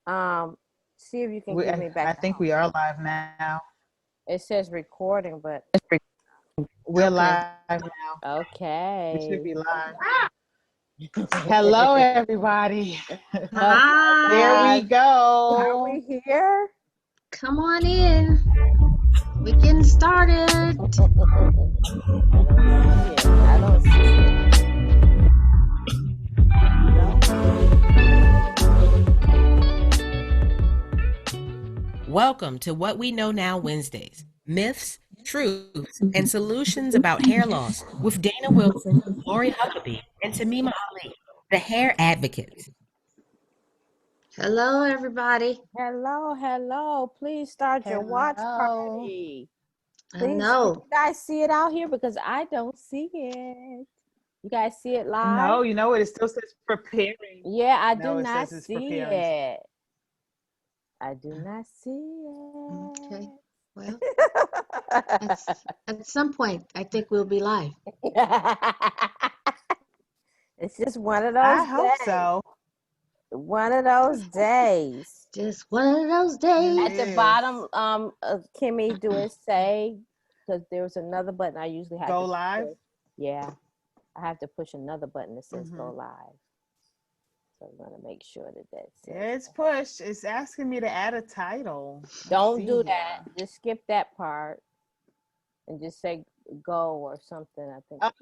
See if you can give me back I the think host. we are live now. It says recording, but We're Okay. live now. We should okay. be live. Hello, everybody. Oh my There Hi. we gosh. Are go. we here? Come on in. We're getting started. I don't see it. I don't see it. Welcome to What We Know Now Wednesdays, myths, truths, and solutions about hair loss with Dana Wilson, Lori Huckabee, and Tamima Ali, the hair advocates. Hello, everybody. Hello, hello. Please start your watch Hello. party. I Please, can know. you guys see it out here? Because I don't see it. You guys see it live? No, you know what? It still says preparing. Yeah, I do No, it not says it's see preparing. it. I do not see Okay. Well, it. at some point, I think we'll be live. It's just one of I those hope days. so. One of those days. Just one of those days. At the It is. bottom, Kimmy, do it say? Because there's another button I usually have Go to live? push. Yeah, I have to push another button that says go Mhm. live. So I'm gonna make sure that that's it. It's pushed. It's asking me to add a title. Let's Don't see do here. that. Just skip that part and just say go or something. I think. Oh,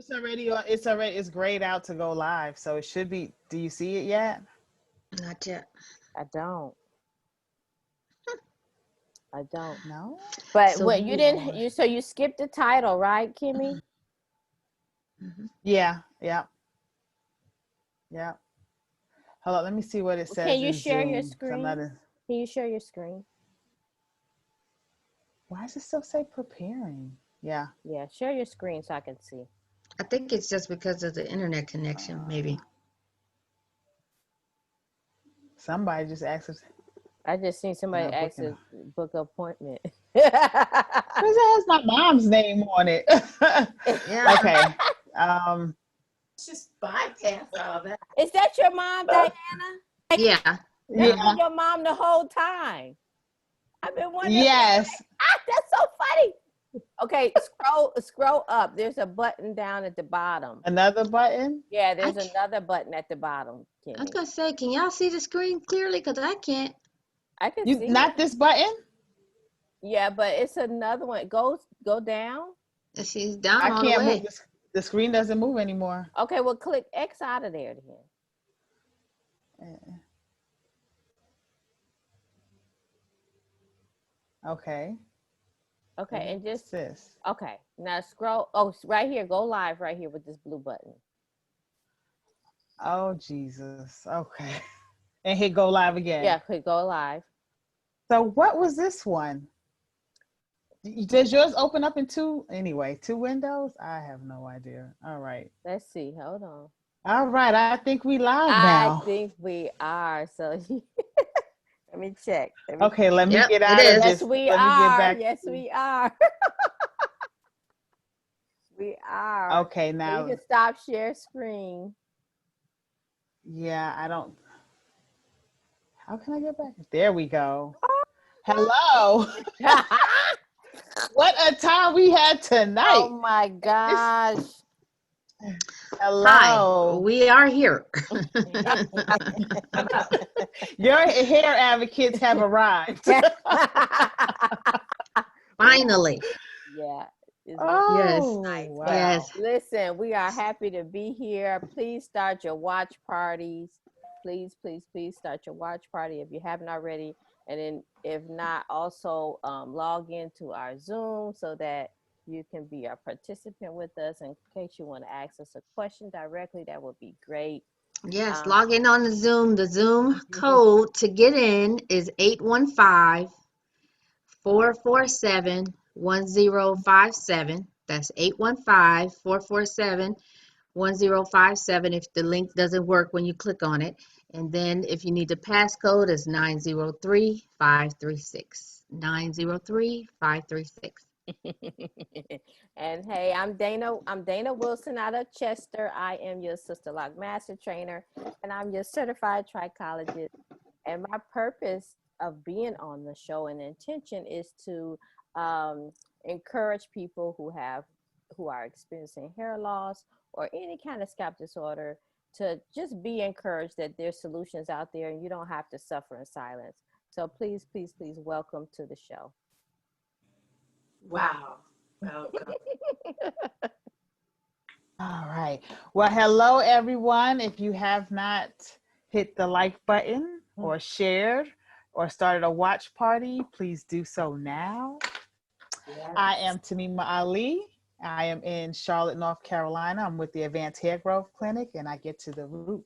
it's grayed out to go live. So it should be. Do you see it yet? Not yet. I don't. I don't. No. But So, what you didn't so you skipped the title, right, Kimmy? Mhm. Yeah. Yeah. Yeah. Hold on, let me see what it says Can you in share your Zoom. I'm not screen? in... Can you share your screen? Why does it still say preparing? Yeah. Yeah, share your screen so I can see. I think it's just because of the internet connection, maybe. Somebody just asked us. I just seen somebody ask Booking. to book an appointment. It has my mom's name on it. Yeah. Okay. Just bypass all that. Is that your mom, Diana? Yeah. That's Yeah. been your mom the whole time. I've been wondering. Yes. That's so funny. Okay, scroll up. There's a button down at the bottom. Another button. Yeah, there's another button at the bottom, I was Kimmy. going to say, can y'all see the screen clearly? Because I can't. I can You see not it. this button? Yeah, but it's another one. Go down. She's down I all the can't way. move this. The screen doesn't move anymore. Okay, well click X out of there then. Okay. Okay, and just this. okay. Now scroll. Oh, right here. Go live right here with this blue button. Oh Jesus. Okay. And hit go live again. Yeah, click go live. So what was this one? Does yours open up in two windows? I have no idea. All right. Let's see. Hold on. All right. I think we live now. I think we are. So let me check. Okay, let me get It out of is. this. Yes, we Let me are. get back. Yes, we are. We are. Okay, So now. you can stop share screen. Yeah, I don't. How can I get back? There we go. Hello. What a time we had tonight. Oh my gosh. Hello. Hi, we are here. Your hair advocates have arrived. Finally. Yeah. Oh, Yes. wow. Yes. Listen, we are happy to be here. Please start your watch parties. Please start your watch party if you haven't already. And then if not, also log into our Zoom so that you can be a participant with us. In case you want to ask us a question directly, that would be great. Yes, log in on the Zoom. The Zoom code to get in is 815-447-1057. That's 815-447-1057 if the link doesn't work when you click on it. And then if you need the passcode, it's 903-536. 903-536. And hey, I'm Dana Wilson out of Chester. I am your Sister Lock Master Trainer, and I'm your certified trichologist And my purpose of being on the show and intention is to encourage people who are experiencing hair loss or any kind of scalp disorder to just be encouraged that there's solutions out there and you don't have to suffer in silence. So please, please, please welcome to the show. Wow. Welcome. All right. Well, hello, everyone. If you have not hit the like button or shared or started a watch party, please do so now. Yes. I am Tamima Ali. I am in Charlotte, North Carolina. I'm with the Advanced Hair Growth Clinic, and I get to the root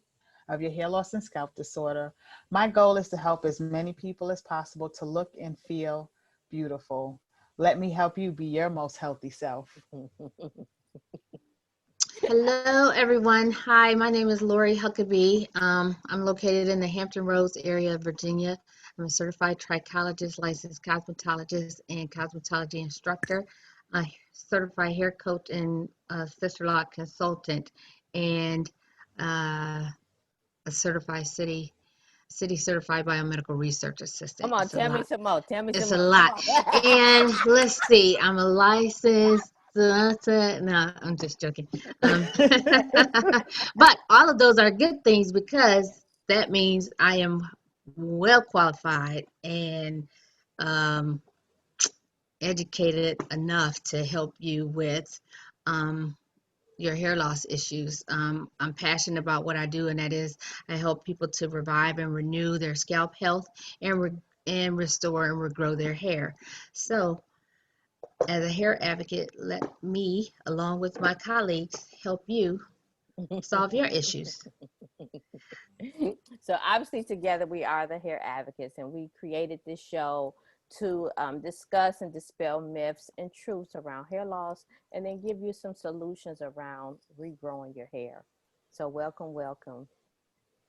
of your hair loss and scalp disorder. My goal is to help as many people as possible to look and feel beautiful. Let me help you be your most healthy self. Hello, everyone. Hi, my name is Lori Huckabee. I'm located in the Hampton Roads area of Virginia. I'm a certified trichologist, licensed cosmetologist, and cosmetology instructor, a certified hair coach and sister law consultant, and a certified city certified biomedical research assistant. Come on, It's a tell me lot. some more. Tell me It's some a more. lot. Come on. And let's see, I'm a licensed, no, I'm just joking. But all of those are good things because that means I am well qualified and um, educated enough to help you with um, your hair loss issues. I'm passionate about what I do, and that is I help people to revive and renew their scalp health and restore and regrow their hair. So, as a hair advocate, let me, along with my colleagues, help you solve your issues. So obviously together we are the hair advocates, and we created this show to discuss and dispel myths and truths around hair loss, and then give you some solutions around regrowing your hair. So welcome, welcome.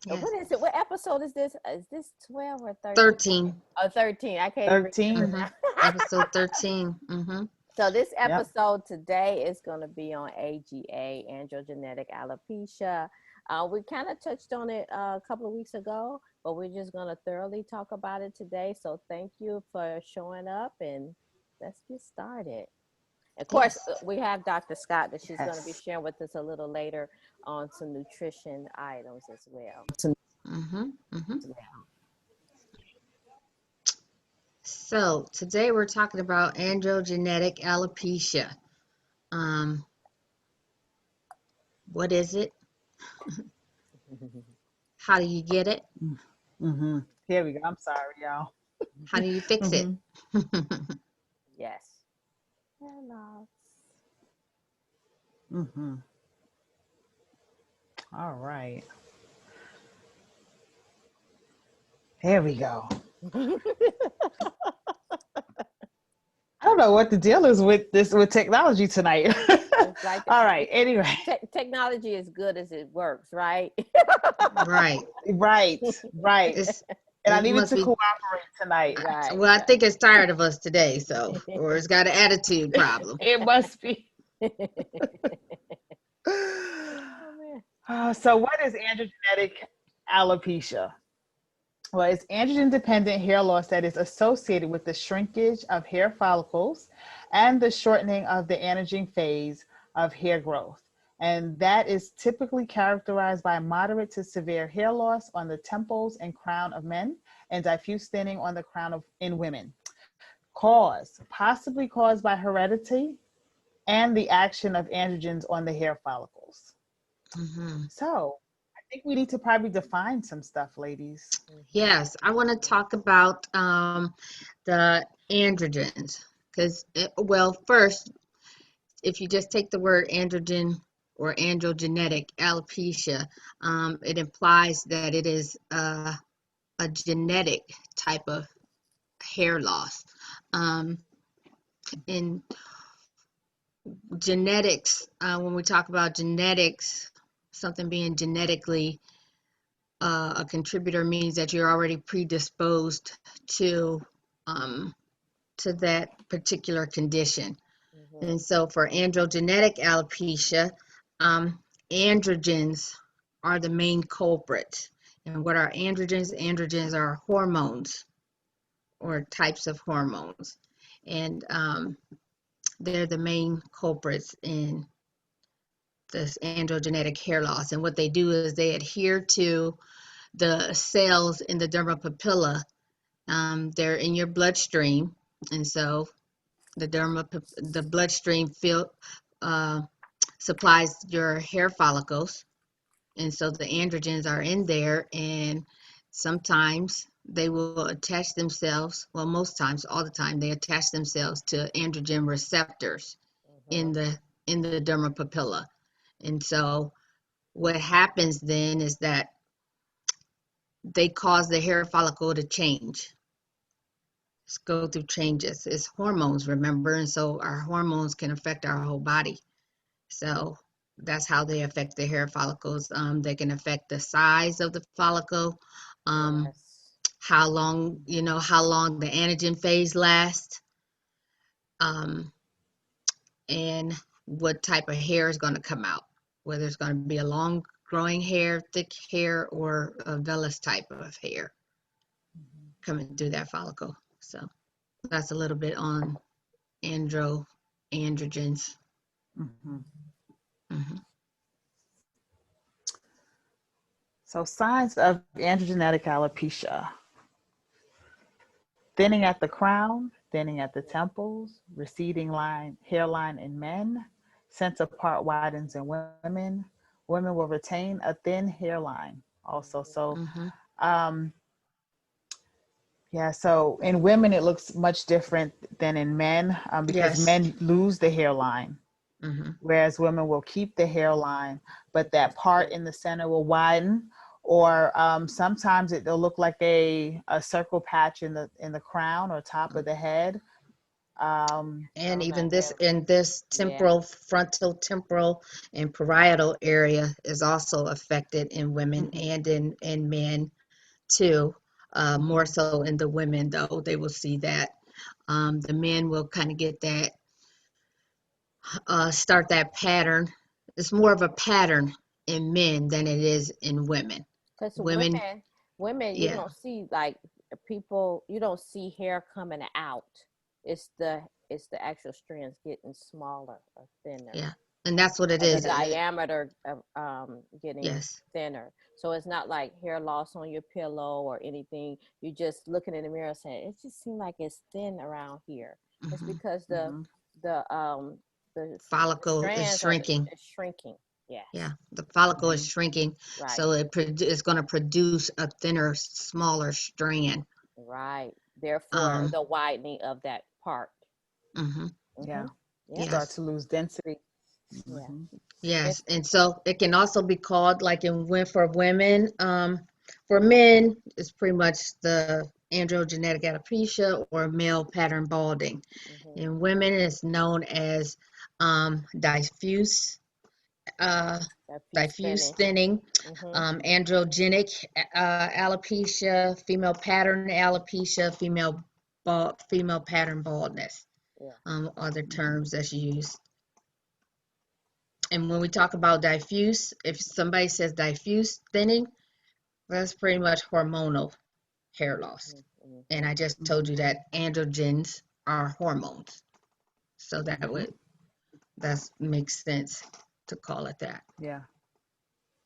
Yes. What is it? What episode is this? Is this 12 or 13? 13. Oh, 13. I can't even 13. remember now. Episode 13. So this Yep. episode today is going to be on AGA, androgenetic alopecia. We kind of touched on it a couple of weeks ago, but we're just going to thoroughly talk about it today. So thank you for showing up, and let's get started. Of course, Yes. we have Dr. Scott that she's going to be Yes. sharing with us a little later on some nutrition items as well. So today we're talking about androgenetic alopecia. Um, what is it? How do you get it? Mm-hmm. Here we go. I'm sorry, y'all. How do you fix it? Yes. Hello. Mm-hmm. All right. Here we go. I don't know what the deal is with technology tonight. Like All right. Anyway. Technology is good as it works, right? Right. Right. It's, And I it needed must to be, cooperate tonight. Right. well, I think it's tired of us today, so, or it's got an attitude problem. It must be. Oh, So what is androgenetic alopecia? Well, it's androgen-dependent hair loss that is associated with the shrinkage of hair follicles and the shortening of the anagen phase of hair growth. And that is typically characterized by moderate to severe hair loss on the temples and crown of men and diffuse thinning on the crown in women. Cause, possibly caused by heredity and the action of androgens on the hair follicles. So I think we need to probably define some stuff, ladies. Yes, I want to talk about the androgens because, well, first, if you just take the word androgen or androgenetic alopecia, it implies that it is a genetic type of hair loss. In genetics, when we talk about genetics, something being genetically a contributor means that you're already predisposed to that particular condition. And so for androgenetic alopecia, androgens are the main culprit. And what are androgens? Androgens are hormones or types of hormones. And they're the main culprits in this androgenetic hair loss. And what they do is they adhere to the cells in the dermal papilla. They're in your bloodstream. And so the bloodstream supplies your hair follicles, and so the androgens are in there, and sometimes they will attach themselves, well, most times, all the time, they attach themselves to androgen receptors in Mm-hmm. the dermal papilla. And so what happens then is that they cause the hair follicle to change, go through changes. It's hormones, remember, and so our hormones can affect our whole body. So that's how they affect the hair follicles. They can affect the size of the follicle, um, Yes. how long the anagen phase lasts, um, and what type of hair is going to come out, whether it's going to be a long growing hair, thick hair, or a vellus type of hair coming through that follicle. So that's a little bit on androgens. Mm-hmm. Hmm. So signs of androgenetic alopecia: thinning at the crown, thinning at the temples, receding hairline in men, center part widens in women. Women will retain a thin hairline also. So, Hmm. um, yeah, so in women, it looks much different than in men because Yes. men lose the hairline, Hmm. whereas women will keep the hairline, but that part in the center will widen, or sometimes it'll look like a circle patch in the crown or top of the head. And On even that this hair. in this Yeah. frontal temporal and parietal area is also affected in women Mhm, and in men too. More mhm, so in the women, though, they will see that. The men will kind of get that, start that pattern. It's more of a pattern in men than it is in women. Because Women, women, you yeah, don't see like people. You don't see hair coming out. It's the actual strands getting smaller or thinner, yeah, and that's what it or the is. diameter of getting Yes. thinner. So it's not like hair loss on your pillow or anything. You just looking in the mirror saying it just seems like it's thin around here. It's Hmm. because mhm. the um the Follicle is strands are shrinking. shrinking. Yes. Yeah, the follicle is Mhm. shrinking, Right. so it's going to produce a thinner, smaller strand. Right. Therefore, Um, the widening of that part. hmm. Mm-hmm. Yeah, you Yep. start Yes, to lose density. Yeah. Mhm, If yes, and so it can also be called like for women. For men, it's pretty much the androgenetic alopecia or male pattern balding. mm-hmm. In women, it's known as diffuse. Uh, That few Diffuse spinning. thinning, Mm-hmm. androgenic alopecia, female pattern alopecia, female pattern baldness, Yeah. other mhm, terms that's used. And when we talk about diffuse, if somebody says diffuse thinning, that's pretty much hormonal hair loss. And Mm-hmm. I just told you mhm, that androgens are hormones, so mhm. that makes sense to call it that. Yeah.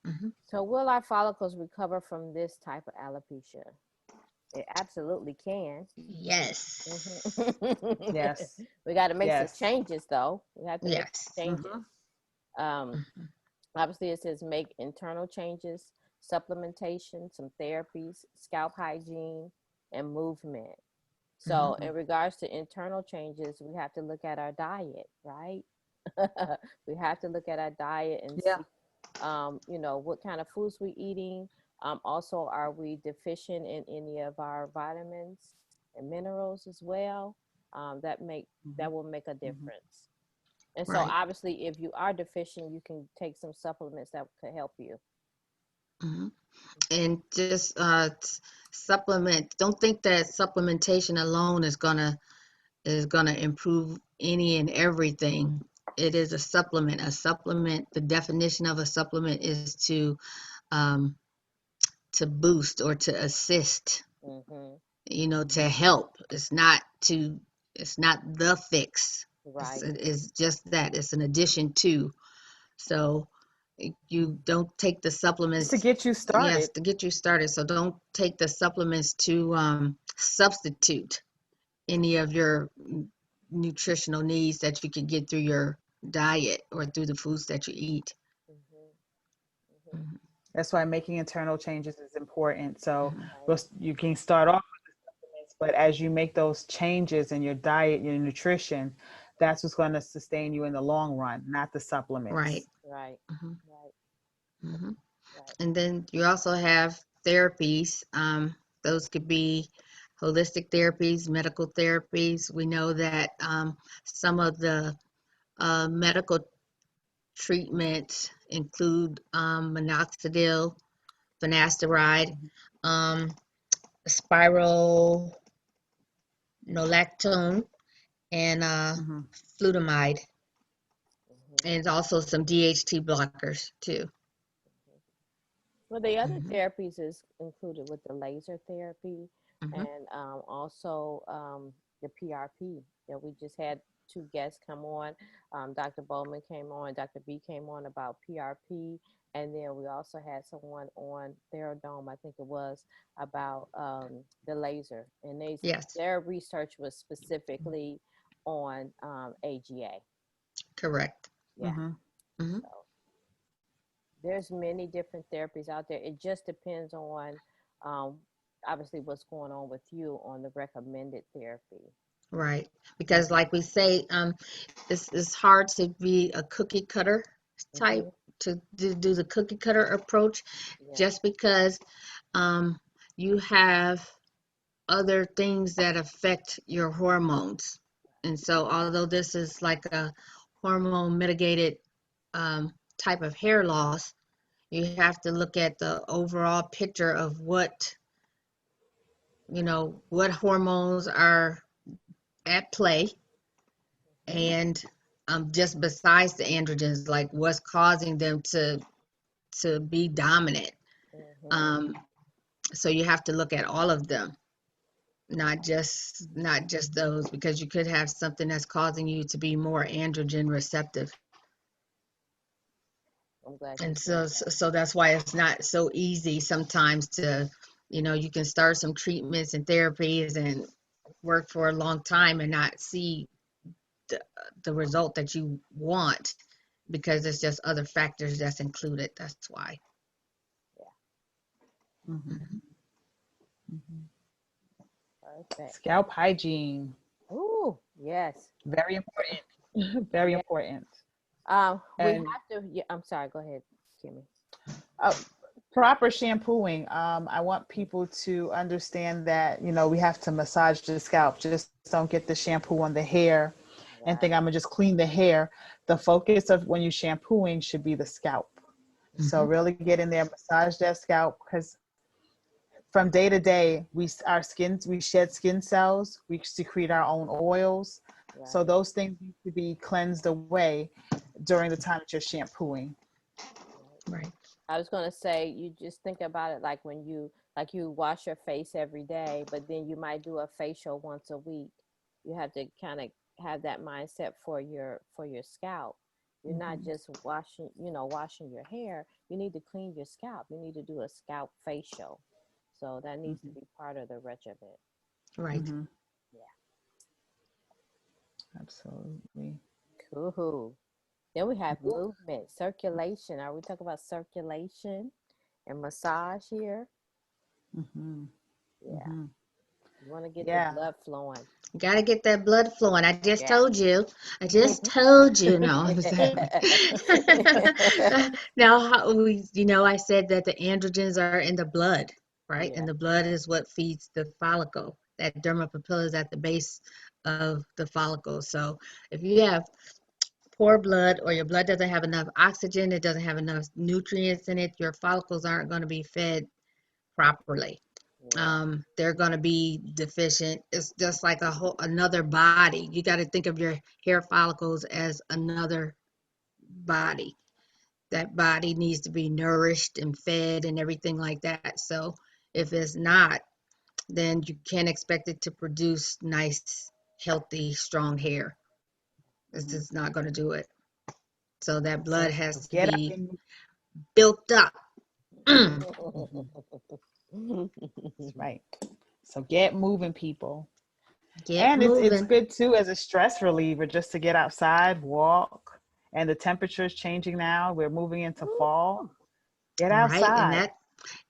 Hmm. So, will our follicles recover from this type of alopecia? It absolutely can. Yes. Mhm. Yes. We got to make some Yes. changes, though. We have to make Yes. changes. Mhm, Um, Hmm. Obviously, it says make internal changes, supplementation, some therapies, scalp hygiene, and movement. Hmm. So, in regards to internal changes, we have to look at our diet, right? We have to look at our diet and yeah. see, what kind of foods we're eating. Also, are we deficient in any of our vitamins and minerals as well? That Mhm, will make a mhm. difference. And so, Right. obviously, if you are deficient, you can take some supplements that could help you. Hmm. And just supplement. Don't think that supplementation alone is gonna improve any and everything. It is a supplement. A supplement. The definition of a supplement is um, to boost or to assist, Mm-hmm. you know, to help. It's not the fix. Right. It's just that. It's an addition to. So you don't take the Just to supplements. get you Yes, started. to get you started. So don't take the supplements to substitute any of your nutritional needs that you can get through your diet or through the foods that you eat. Mm-hmm. Mm-hmm. Mhm, That's why making internal changes is important. So mhm. Right. you can start off with the supplements, but as you make those changes in your diet, your nutrition, that's what's going to sustain you in the long run, not the Right. supplements. Right. Mhm, Right. mhm. Right. And then you also have therapies. Those could be holistic therapies, medical therapies. We know that some of the medical treatments include minoxidil, finasteride, um, spironolactone, and Hmm. flutamide, Mm-hmm. and also some DHT blockers too. Well, the other Hmm. therapies is included with the laser therapy Hmm. and also the PRP that we just had two guests come on. Dr. Bowman came on, Dr. B came on about PRP, and then we also had someone on Therodome, I think it was, about the laser, and Yes, their research was specifically on AGA. correct. Yeah, Hmm. Hmm. so there's many different therapies out there. It just depends on um, obviously what's going on with you on the recommended therapy. Right, because like we say, it's hard to be a cookie cutter type Hmm. to do the cookie cutter approach, Yeah. just because um, you have other things that affect your hormones. And so, although this is like a hormone mitigated type of hair loss, you have to look at the overall picture of what hormones are at play, Hmm. and just besides the androgens, like what's causing them to be dominant. Hmm. Um, so you have to look at all of them, not just those, because you could have something that's causing you to be more androgen receptive. I'm glad you And said so that's why it's not so easy sometimes to, you can start some treatments and therapies and work for a long time and not see the, the result that you want, because it's just other factors that's included. That's why. that. Hmm. Mhm. Hmm. Yeah, perfect. Scalp hygiene, Ooh, yes. very important. Very Yeah. important. We And have to. Yeah, I'm sorry. Go ahead, Kimmy. uh, proper shampooing. I want people to understand that, we have to massage the scalp. Just don't get the shampoo on the hair and think I'm Right. gonna just clean the hair. The focus of when you're shampooing should be the scalp. So Mhm. really get in there, massage that scalp, because from day to day, we shed skin cells, we secrete our own oils. So Right. those things need to be cleansed away during the time that you're shampooing. Right. Right. I was gonna say, you just think about it like when you wash your face every day, but then you might do a facial once a week. You have to kind of have that mindset for your scalp. You're not Hmm. just washing your hair. You need to clean your scalp. You need to do a scalp facial. So that needs to Hmm. be part of the regimen. Right. Hmm. Yeah. Absolutely. Cool. Then we have movement, circulation. Are we talking about circulation and massage here? Hmm. Yeah. Hmm. You want to get the Yeah. blood flowing. Got to get that blood flowing. I just Yeah. told you. I just told you. No, exactly. Now, I said that the androgens are in the blood, right? And Yeah. the blood is what feeds the follicle. That derma papilla is at the base of the follicle. So if you have poor blood, or your blood doesn't have enough oxygen, it doesn't have enough nutrients in it, your follicles aren't going to be fed properly. Yeah. They're going to be deficient. It's just like another body. You got to think of your hair follicles as another body that body needs to be nourished and fed and everything like that. So if it's not, then you can't expect it to produce nice, healthy, strong hair. It's just not going to do it. So that blood So has to get up be and built up. that's right. So get moving, people. Get And it's moving. good too as a stress reliever just to get outside, walk. And the temperature is changing now. We're moving into fall. Get Right, outside.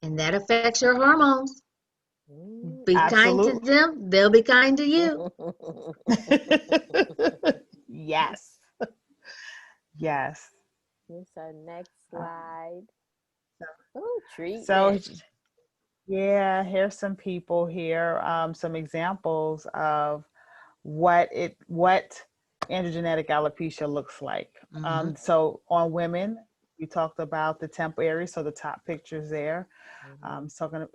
and that affects your hormones. Be kind to Absolutely. them, they'll be kind to you. Yes. Yes. Here's our next Uh, slide. so, Oh, so treatment. yeah, here's some people here, some examples of what androgenetic alopecia looks like. Mm-hmm. So on women, we talked about the temple area. So the top pictures there.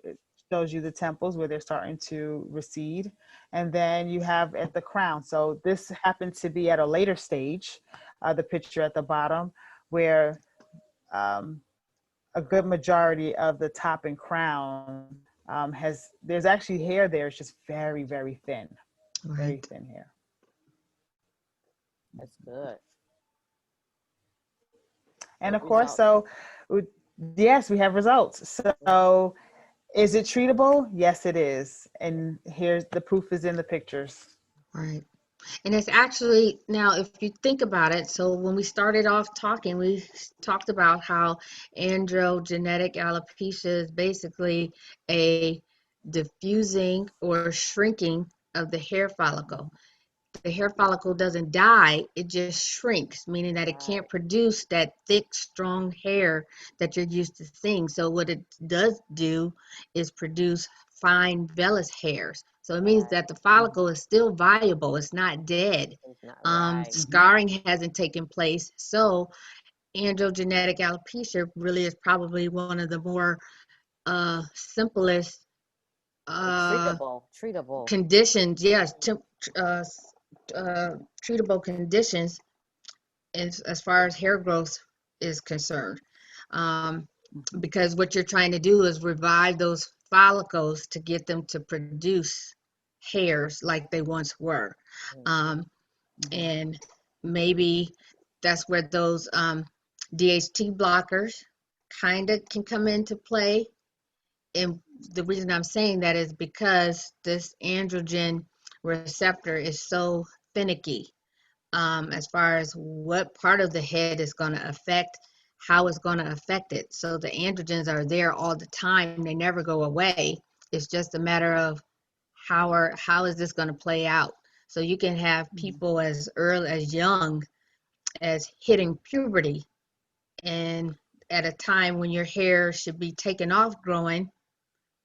It shows you the temples where they're starting to recede. And then you have at the crown. So this happens to be at a later stage, the picture at the bottom, where um, a good majority of the top and crown there's actually hair there. It's just very, very Right. thin hair. That's good. And Good of course, result. so yes, we have results. So is it treatable? Yes, it is. And here's the proof is in the pictures. Right. And it's actually, now, if you think about it, so when we started off talking, we talked about how androgenetic alopecia is basically a diffusing or shrinking of the hair follicle. The hair follicle doesn't die, it just shrinks, meaning that it Right. can't produce that thick, strong hair that you're used to seeing. So what it does do is produce fine vellus hairs. So it means Right. that the follicle is still viable, it's not dead. It's not right. Mhm. Scarring hasn't taken place. So androgenetic alopecia really is probably one of the more simplest And uh, treatable. Treatable. conditions, yes, uh, treatable conditions as far as hair growth is concerned. Um, Mhm. because what you're trying to do is revive those follicles to get them to produce hairs like they once were. Mhm. Um, Mhm. and maybe that's where those DHT blockers kind of can come into play. And the reason I'm saying that is because this androgen receptor is so finicky, as far as what part of the head is going to affect, how it's going to affect it. So the androgens are there all the time, they never go away. It's just a matter of how is this going to play out. So you can have Mhm. people as early as young as hitting puberty, and at a time when your hair should be taken off growing,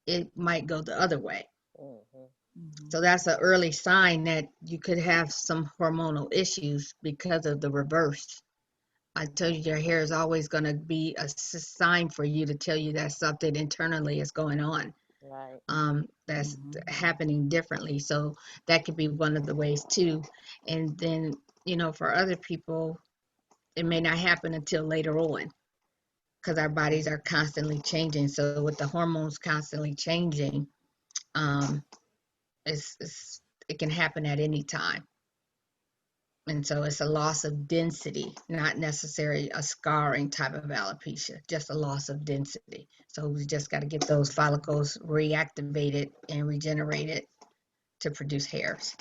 it might go the other way. Mhm. Mhm. So that's an early sign that you could have some hormonal issues because of the reverse. I tell you, your hair is always going to be a sign for you to tell you that something internally is going on. Right. That's Mhm. happening differently. So that could be one of the ways too. And then, for other people, it may not happen until later on because our bodies are constantly changing. So with the hormones constantly changing, um, it can happen at any time. And so it's a loss of density, not necessarily a scarring type of alopecia, just a loss of density. So we just got to get those follicles reactivated and regenerated to produce hairs.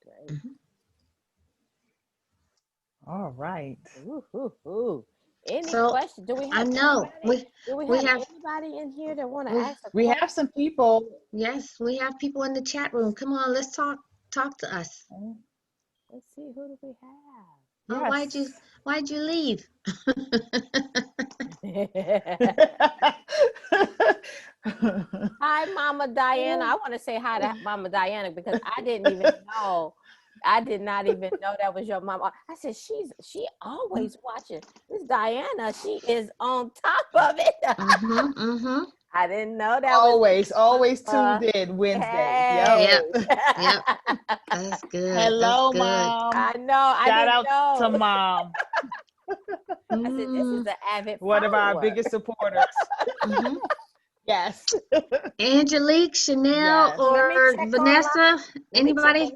Great. Mhm. All right. Ooh, ooh, ooh. Any So questions? Do we I have know anybody? we Do we we have have anybody in here that want to we ask a We question? have some people. yes, we have people in the chat room. Come on, let's talk to us. Let's see. Who do we have? Oh, Yes. why'd you leave? Hi, Mama Diana. I want to say hi to Mama Diana because I didn't even know. I did not even know that was your mama. I said she always watching. This Diana, she is on top of it. Mm-hmm, mm-hmm. I didn't know that was Always tuned in Wednesdays. Yep. Yep. hey. Yep. That's good. That's Hello, good. Mom. I know. I Shout didn't out to know. Mom, I said, this is Mm, an avid one of our follower. biggest supporters. hmm Yes. Angelique, Chanel, Yes. Let me or check online. Vanessa, Let me check. anybody?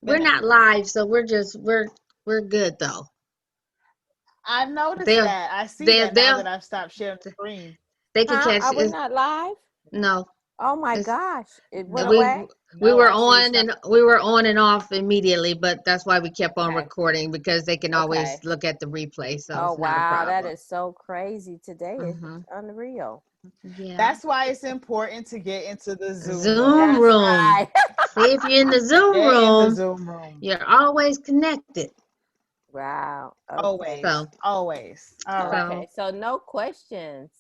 We're Vanessa. not live, so we're good though. I've noticed They'll that. I see they'll that now that they'll I've stopped sharing the screen. they can Huh? catch Are we it. not live? No, Oh my it's gosh. It went No, we away? we no, were I see it's on not. and we were on and off immediately, but that's why we kept on Okay. recording because they can always Okay. look at the replay, so Oh it's not a wow. That problem. is so crazy. Today is Hmm unreal. Yeah. That's why it's important to get into the Zoom Zoom room. That's room. right. See, if you're in the Zoom Get in the room, Zoom room. you're always connected. Wow. Okay. Always. So Always. All right. so Okay. So no questions.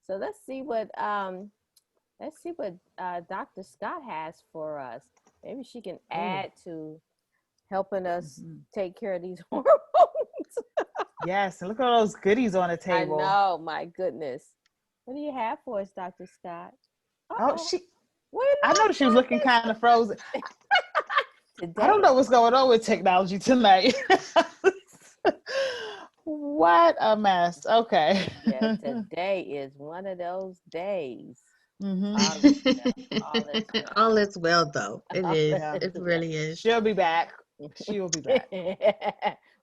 So let's see what Dr. Scott has for us. Maybe she can Ooh. add to helping us Mhm. take care of these hormones. Yes. And look at all those goodies on the I table. know, my goodness. What do you have for us, Dr. Scott? Oh, Uh-oh. she. We I lost noticed she was looking kind of frozen. I Today don't is know what's going on with technology tonight. What a mess. Okay. yeah, today is one of those days. Hmm. All is well. All is all is well though. It well. is. Yeah. It really is. She'll be back. She will be back.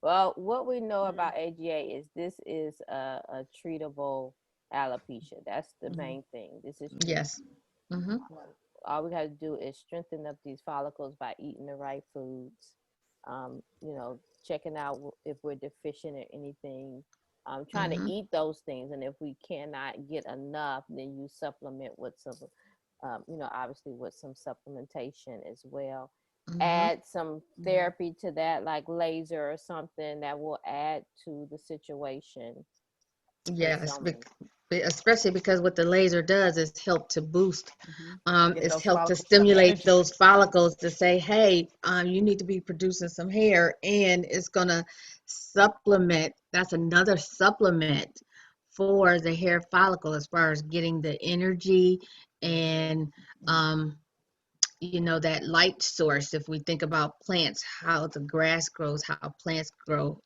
Well, what we know Mhm. about AGA is this is a treatable alopecia. That's the Mhm. main thing. This is treatable. Yes. hmm All we got to do is strengthen up these follicles by eating the right foods. Checking out if we're deficient in anything. Trying to hmm eat those things, and if we cannot get enough, then you supplement with some, obviously with some supplementation as well. hmm Add some therapy to that, like laser or something that will add to the situation. And Yes, so many. especially because what the laser does is help to boost, Mhm. Get it's those help to follicles some stimulate energy. those follicles to say, hey, you need to be producing some hair, and it's gonna supplement. That's another supplement for the hair follicle as far as getting the energy and um, that light source. If we think about plants, how the grass grows, how plants grow,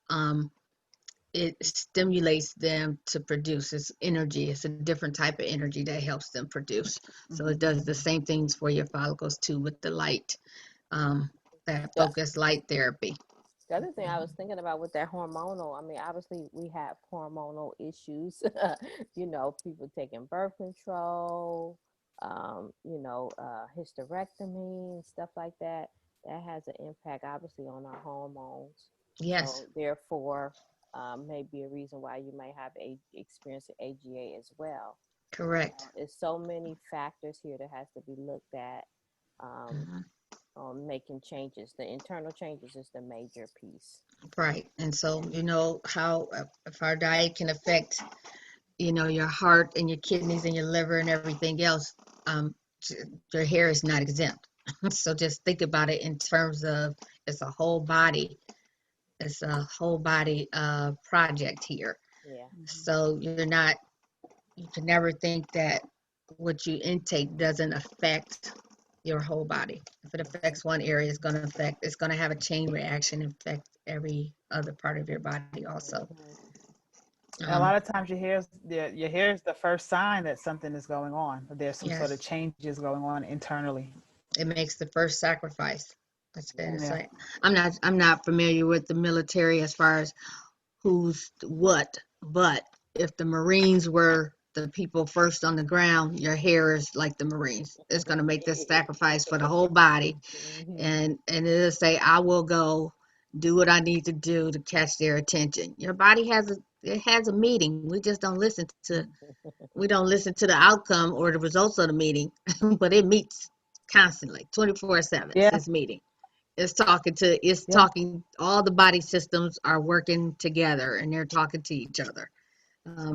it stimulates them to produce this energy. It's a different type of energy that helps them produce. So it Mhm. does the same things for your follicles too with the light, um, that The, focused light therapy. the other thing I was thinking about with that hormonal, I mean, obviously we have hormonal issues, people taking birth control, hysterectomy and stuff like that. That has an impact, obviously, on our hormones. Yes, So therefore, may be a reason why you may have experience AGA as well. correct. There's so many factors here that has to be looked at. Um, Mhm. on making changes. The internal changes is the major piece. Right. And so, Yeah. how if our diet can affect, your heart and your kidneys and your liver and everything else, um, your hair is not exempt. So just think about it in terms of it's a whole body. It's a whole body project here. Yeah. Mhm. So you can never think that what you intake doesn't affect your whole body. If it affects one area, it's going to have a chain reaction and affect every other part of your body also. Mm-hmm. And a Um, lot of times your hair is the first sign that something is going on. There's some sort of yes, changes going on internally. it makes the first sacrifice. That's fair Yeah. to Yeah. say. I'm not familiar with the military as far as who's what, but if the Marines were the people first on the ground, your hair is like the Marines. It's going to make this sacrifice for the whole body, Mm-hmm. and it'll say, I will go do what I need to do to catch their attention. Your body has a meeting. We don't listen to the outcome or the results of the meeting, but it meets constantly, 24/7. Yeah. It's meeting. It's Yeah. talking. All the body systems are working together, and they're talking to each other.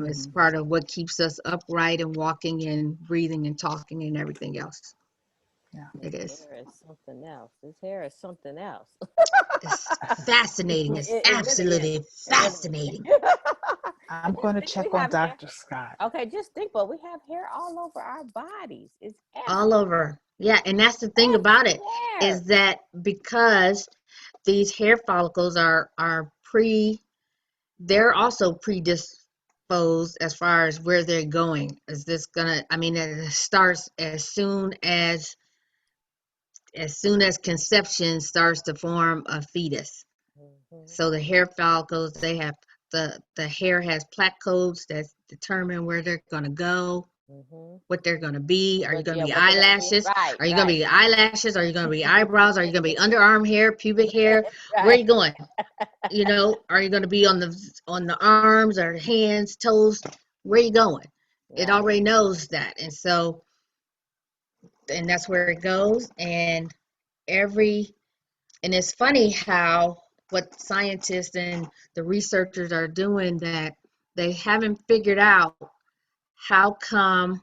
It's Hmm. part of what keeps us upright and walking and breathing and talking and everything else. Yeah. It This is. hair is something else. This hair is something else. It's fascinating. It's It really is. absolutely It really fascinating. is. I'm Just going to think we check on have hair. Dr. Scott. Okay, just think, but we have hair all over our bodies. It's all over. Yeah, and that's the thing about it everywhere. is that because these hair follicles are they're also predisposed as far as where they're going. Is this gonna? I mean, it starts as soon as conception starts to form a fetus. Mhm, So the hair follicles, they have the hair has plaque codes that determine where they're gonna go, mhm. what they're going to be. Are you What? going to Yeah, be what they're gonna be? eyelashes? Right, Are you going to right, be eyelashes? Are you going to be eyebrows? Are you going to be underarm hair, pubic hair? Where are right, you going? You know, are you going to be on the arms or the hands, toes? Where are you going? It right. already knows that. And so, and that's where it goes. Every, and it's funny how what scientists and the researchers are doing that they haven't figured out how come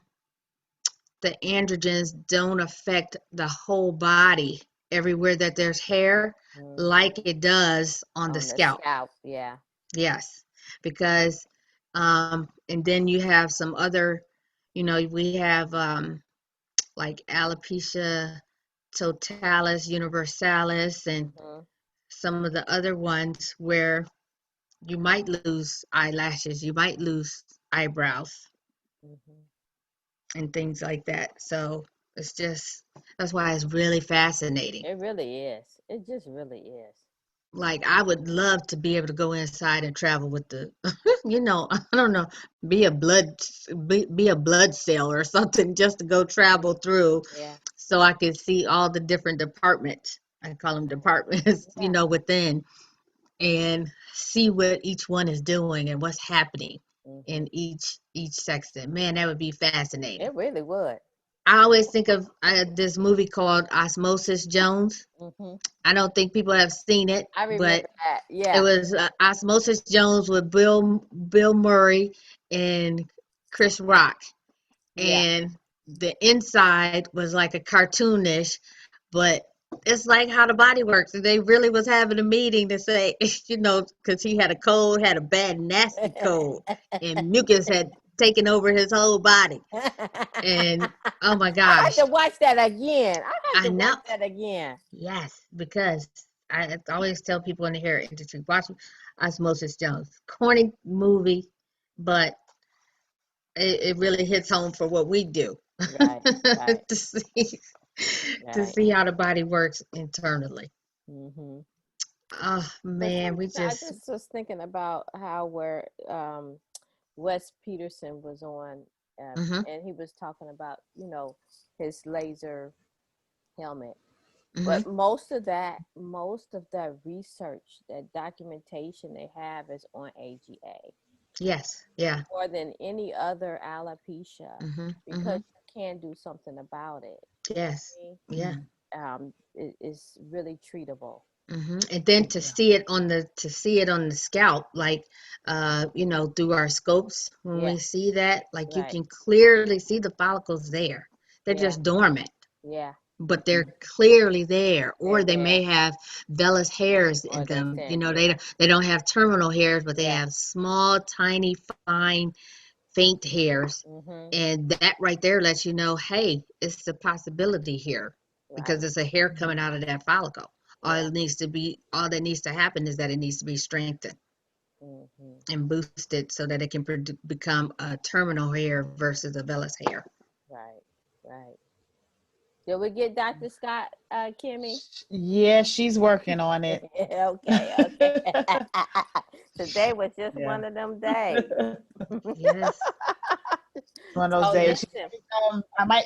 the androgens don't affect the whole body everywhere that there's hair Mhm. like it does on the On the scalp. scalp, yeah. Yes, because and then you have some other, you know, we have like alopecia totalis universalis and Mhm, some of the other ones where you might lose eyelashes, you might lose eyebrows mhm. and things like that. So it's just that's why it's really fascinating. It really is. It just really is. Like I would love to be able to go inside and travel with the, you know, I don't know, be a be a blood cell or something just to go travel through, Yeah. so I could see all the different departments. I call them departments, you Yeah. know, within and see what each one is doing and what's happening Mhm. in each section. Man, that would be fascinating. It really would. I always think of this movie called Osmosis Jones. Mhm. I don't think people have seen it, I but remember that. it Yeah. was Osmosis Jones with Bill Murray and Chris Rock, Yeah. and the inside was like a cartoonish, but it's like how the body works. And they really was having a meeting to say, you know, because he had a cold, had a bad, nasty cold, and mucus had taken over his whole body. And oh my I have gosh, to watch that again. I have I to watch know. that again. Yes, because I always tell people in the hair industry, watch Osmosis Jones. Corny movie, but it really hits home for what we do Right. Right. to see to Right. see how the body works internally. Mhm. Oh But man, we I just just was thinking about how where Wes Peterson was on, hmm and he was talking about his laser helmet. hmm But most of that research, that documentation they have is on AGA yes, yeah, more than any other alopecia hmm because you can do something about it. You know yes, what I mean? yeah. It is really treatable. And then to Yeah. see it on the scalp, like you know, through our scopes, when Yeah, we see that, like you right. can clearly see the follicles there. They're Yeah, just dormant, yeah. but they're clearly there, They're or they there may have vellus hairs in or they're them. You thin. know, Yeah, they don't have terminal hairs, but they yeah. have small, tiny, fine, faint hairs, Mhm. and that right there lets you know, hey, it's a possibility here Right. because it's a hair coming out of that follicle. Yeah. All that needs to happen is that it needs to be strengthened Mhm. and boosted so that it can become a terminal hair versus a vellus hair. Right. Right. Did we get Dr. Scott, Kimmy? Yeah, she's working on it. Okay. Okay. Today was just Yeah. one of them days. Yes. One of those So days. listen.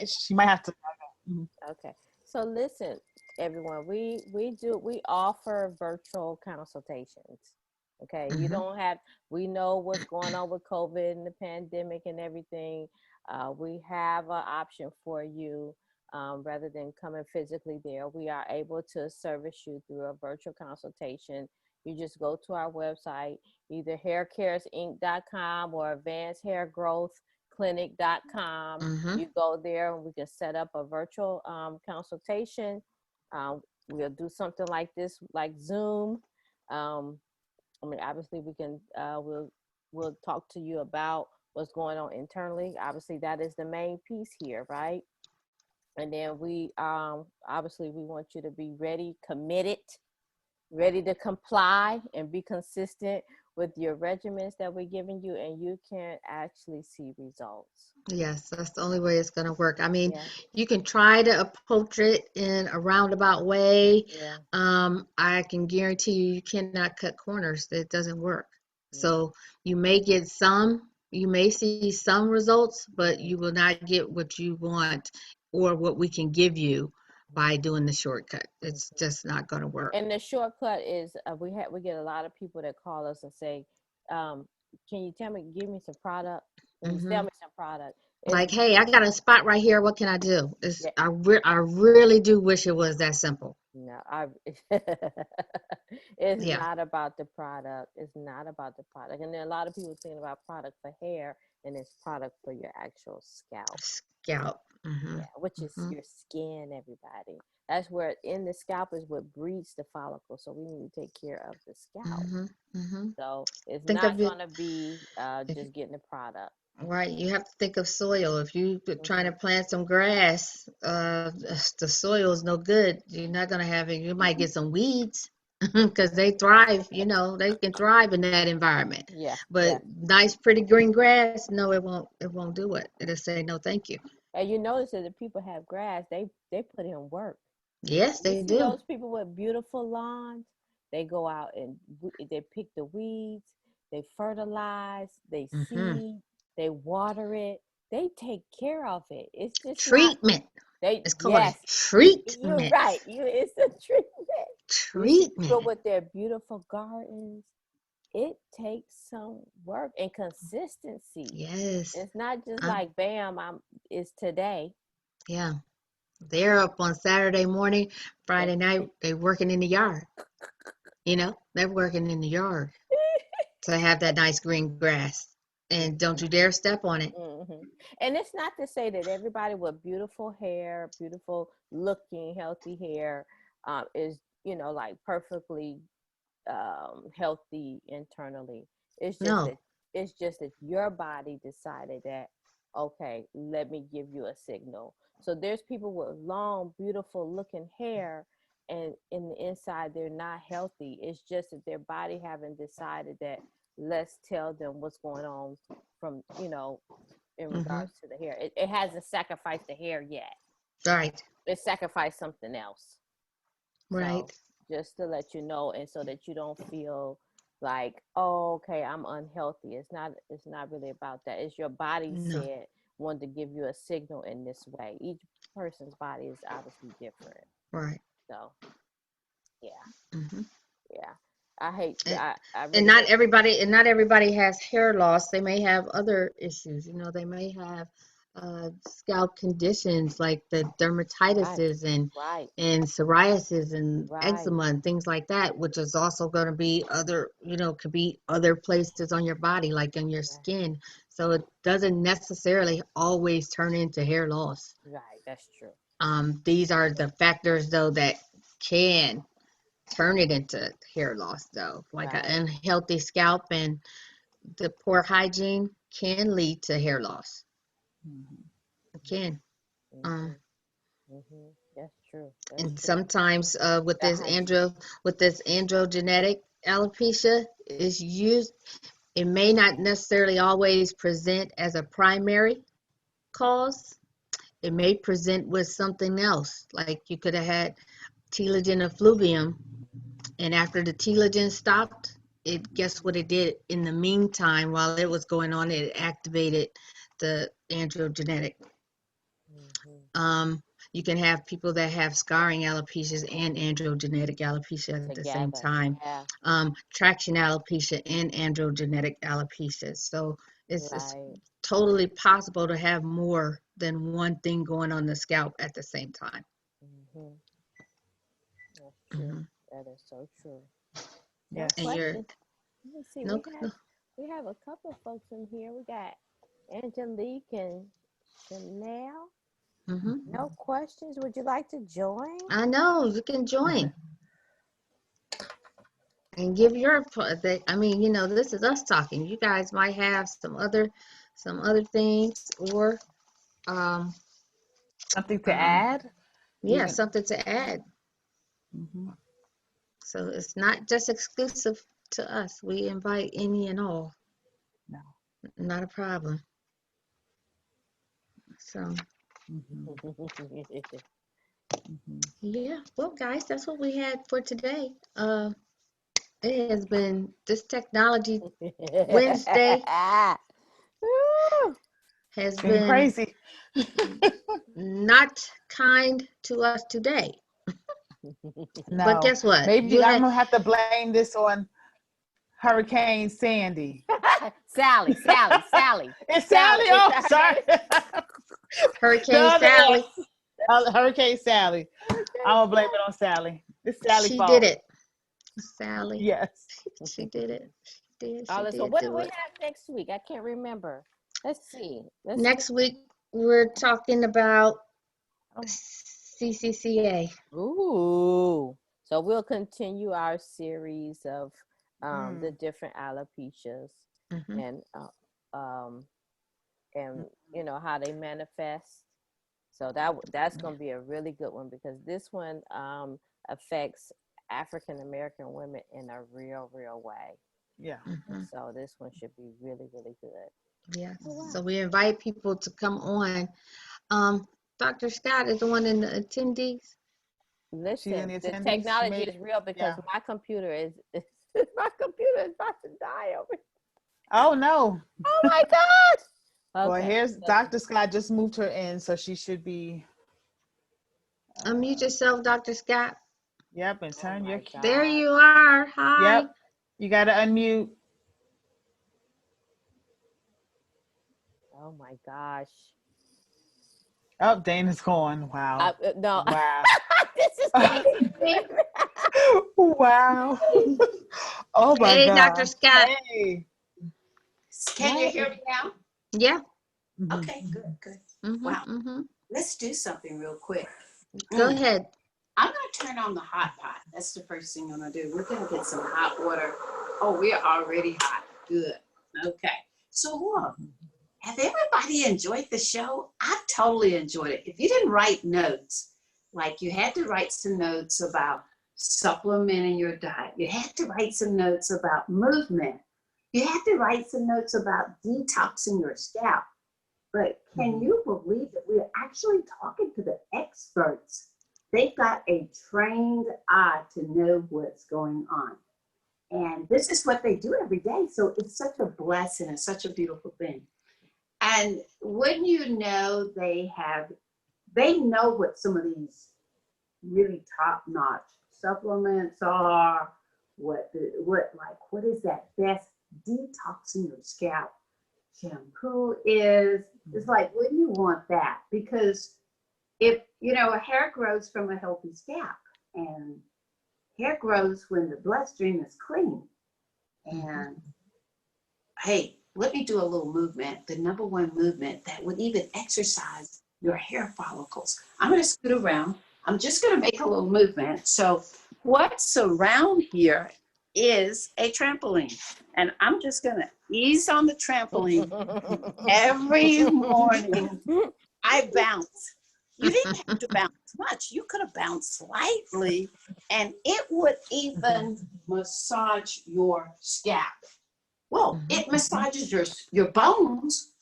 She might have to. Mhm. Okay. So listen, everyone. We offer virtual consultations. Okay. You hmm don't have. We know what's going on with COVID and the pandemic and everything. We have an option for you. Rather than coming physically there, we are able to service you through a virtual consultation. You just go to our website, either haircaresinc.com or advancedhairgrowthclinic.com. hmm You go there and we can set up a virtual consultation. We'll do something like this, like Zoom. Um, I mean, obviously we can, we'll we'll talk to you about what's going on internally. Obviously, that is the main piece here, right? And then we obviously we want you to be ready, committed, ready to comply and be consistent with your regimens that we're giving you, and you can actually see results. Yes, that's the only way it's going to work. I mean, Yeah, you can try to approach it in a roundabout way. yeah, I can guarantee you, you cannot cut corners. It doesn't work. yeah. So you may get some, you may see some results, but Mhm, you will not get what you want or what we can give you by mhm, doing the shortcut. It's mhm. just not going to work. And the shortcut is we get a lot of people that call us and say, um, "Can you give me some product? Can you sell Hmm. me some product?" It's Like, hey, I got a spot right here. What can I do? yeah, I really do wish it was that simple. no, I. It's Yeah, not about the product. It's not about the product. And then a lot of people thinking about product for hair, and it's product for your actual scalp. scalp. Hmm. Yeah, which is Hmm. your skin, everybody. That's where in the scalp is what breeds the follicle. So we need to take care of the scalp. Hmm. Hmm. So it's Think not of it. going to be If just getting the product. Right, you have to think of soil. If you trying to Hmm. plant some grass, the soil is no good. You're not gonna have it. You might get some weeds because they thrive. You know, they can thrive in that environment. Yeah, But yeah. nice, pretty green grass, no, it won't. It won't do it. It'll say no, thank you. And you notice that the people have grass, they put in work. Yes, You they see do. those people with beautiful lawns, they go out and they pick the weeds, they fertilize, they Hmm. seed, they water it, they take care of it. It's just not Treatment. they It's called a yes, you're treatment. right. It's a treatment. You see people Treatment. with their beautiful gardens. It takes some work and consistency. Yes. It's not just Um, like bam, it's today. yeah. They're up on Saturday morning, Yeah. Friday night, they working in the yard. You know, they're working in the yard to have that nice green grass. And don't you dare step on it. Hmm. And it's not to say that everybody with beautiful hair, beautiful looking, healthy hair, is like perfectly healthy internally. It's just No, that your body decided that okay, let me give you a signal. So there's people with long, beautiful looking hair, and in the inside they're not healthy. It's just that their body haven't decided that let's tell them what's going on from in mm-hmm. regards to the hair. It hasn't sacrificed the hair yet. Right, It sacrificed something else. right. So just to let you know, and so that you don't feel like, oh, okay, I'm unhealthy. It's not really about that. It's your body No, said wanted to give you a signal in this way. Each person's body is obviously different. right. So yeah, Hmm. yeah. I hate And, I and really not hate. everybody, and not everybody has hair loss. They may have other issues. You know, they may have scalp conditions like the Right, dermatitises right, and psoriasis and right, eczema and things like that, which is also going to be other, you know, could be other places on your body, like in your right, skin. So it doesn't necessarily always turn into hair loss. right. That's true. These are the factors, though, that can turn it into hair loss, though. Like an Right. unhealthy scalp and the poor hygiene can lead to hair loss. mhm. It can. Mhm. Um, Mhm. That's true. That's and true. sometimes The hygiene. with this androgenetic alopecia is used. It may not necessarily always present as a primary cause. It may present with something else, like you could have had telogen effluvium, and after the telogen stopped, it guess what it did in the meantime while it was going on, it activated the androgenetic. Mhm. Um, you can have people that have scarring alopecias and androgenetic alopecia at the same Together. time. Yeah. Traction alopecia and androgenetic alopecia. So it's Right. totally possible to have more than one thing going on the scalp at the same time. Mhm. That's true. Hmm. That is so true. No Yes. And you're questions. Let me see. no, We have no. we have a couple of folks in here. We got Angelique and Chanel. Hmm. No questions. Would you like to join? I know you can Mhm. join. and give your, I mean, you know, this is us talking. You guys might have some other things, or Something to um, add? yeah, Even. something to add. Mhm. So it's not just exclusive to us. We invite any and all. No. Not a problem. So Mhm. Mhm. yeah, well, guys, that's what we had for today. It has been this technology Wednesday Woo. has Been been crazy. not kind to us today. But No. guess what? Maybe I'm gonna have to blame this on Hurricane Sandy. Sally, Sally, Sally, It's Sally. Sally. It's Oh, her sorry. name. The Hurricane other Sally, S. Hurricane Sally. I'm gonna blame it on Sally. It's Sally's she did fault. it. Sally, Yes. she did it. She Oh, so did what do do we it. have next week? I can't remember. Let's see. Let's see. Next week, we're talking about Oh. CCCA. Ooh. So we'll continue our series of the Mm. different alopecias Hmm. and you know how they manifest. So that's going to be a really good one because this one affects African American women in a real way. Yeah. Hmm. So this one should be really good. Yes. Oh wow. So we invite people to come on. Um, Dr. Scott is the one in the attendees. She's in Listen, the the attendees. She technology made is real because yeah. my computer is my computer is about to die over. Oh no. Oh my god. Well, Okay. here's Listen. Dr. Scott just moved her in, so she should be Unmute yourself, Dr. Scott. yep, and Oh turn your my There god. you are. Hi. yep. You gotta unmute. Oh my gosh. Oh, Dana's gone. Wow. No. Wow. This is gonna be. Wow. Oh my Hey, Dr. gosh. Scott. Hey. Can you hear me now? Yeah. Mhm. Okay, good. Mm-hmm. Wow. Mm-hmm. Let's do something real quick. Go Mm. ahead. I'm going to turn on the hot pot. That's the first thing I'm going to do. We're going to get some hot water. Oh, we're already hot. Good. Okay. So, look, have everybody enjoyed the show? I totally enjoyed it. If you didn't write notes, like you had to write some notes about supplementing your diet, you had to write some notes about movement, you had to write some notes about detoxing your scalp. But can you believe that we're actually talking to the experts? They've got a trained eye to know what's going on. And this is what they do every day. So it's such a blessing. It's such a beautiful thing. And wouldn't you know, they know what some of these really top-notch supplements are, what is that best detoxing your scalp shampoo is. It's like, wouldn't you want that? Because if hair grows from a healthy scalp, and hair grows when the bloodstream is clean. And hey, let me do a little movement, the number one movement that would even exercise your hair follicles. I'm going to scoot around. I'm just going to make a little movement. So what's around here is a trampoline. And I'm just going to ease on the trampoline. Every morning I bounce. You didn't have to bounce much. You could have bounced slightly, and it would even massage your scalp. Well, it massages your bones.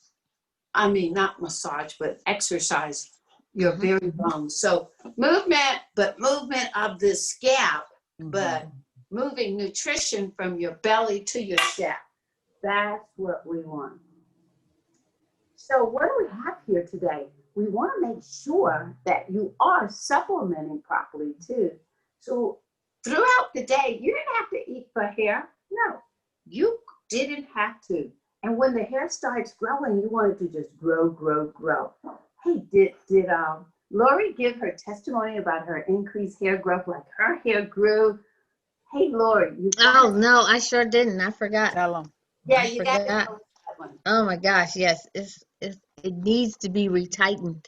I mean, not massage, but exercise your very bones. So movement, but movement of the scalp, but moving nutrition from your belly to your scalp. That's what we want. So what do we have here today? We want to make sure that you are supplementing properly too. So throughout the day, you didn't have to eat for hair. No, you didn't have to. And when the hair starts growing, you want it to just grow. Hey, did Lori give her testimony about her increased hair growth? Like her hair grew. Hey, Lori, you got Oh no, I sure didn't. I forgot. Tell them. Yeah, I you got to forgot. tell us that one. Oh my gosh, yes. It needs to be retightened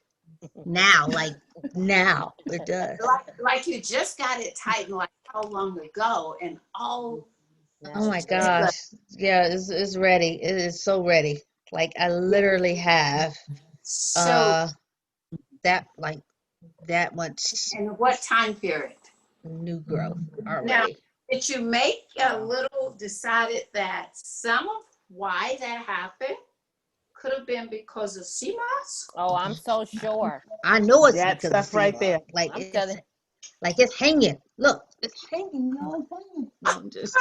now. Like now. It does. Like you just got it tightened like how long ago, and all Oh my That's true. gosh. Yeah, it's ready. It is so ready. Like I literally have So, uh that like that much and what time period? new growth Now, already. did you make a Wow. little decided that some of why that happened could have been because of CMOS? Oh, I'm so sure. I know it's That because of stuff right CMOS. there. I'm telling. Like it's hanging. Look, it's hanging, y'all. It's hanging. No, I'm just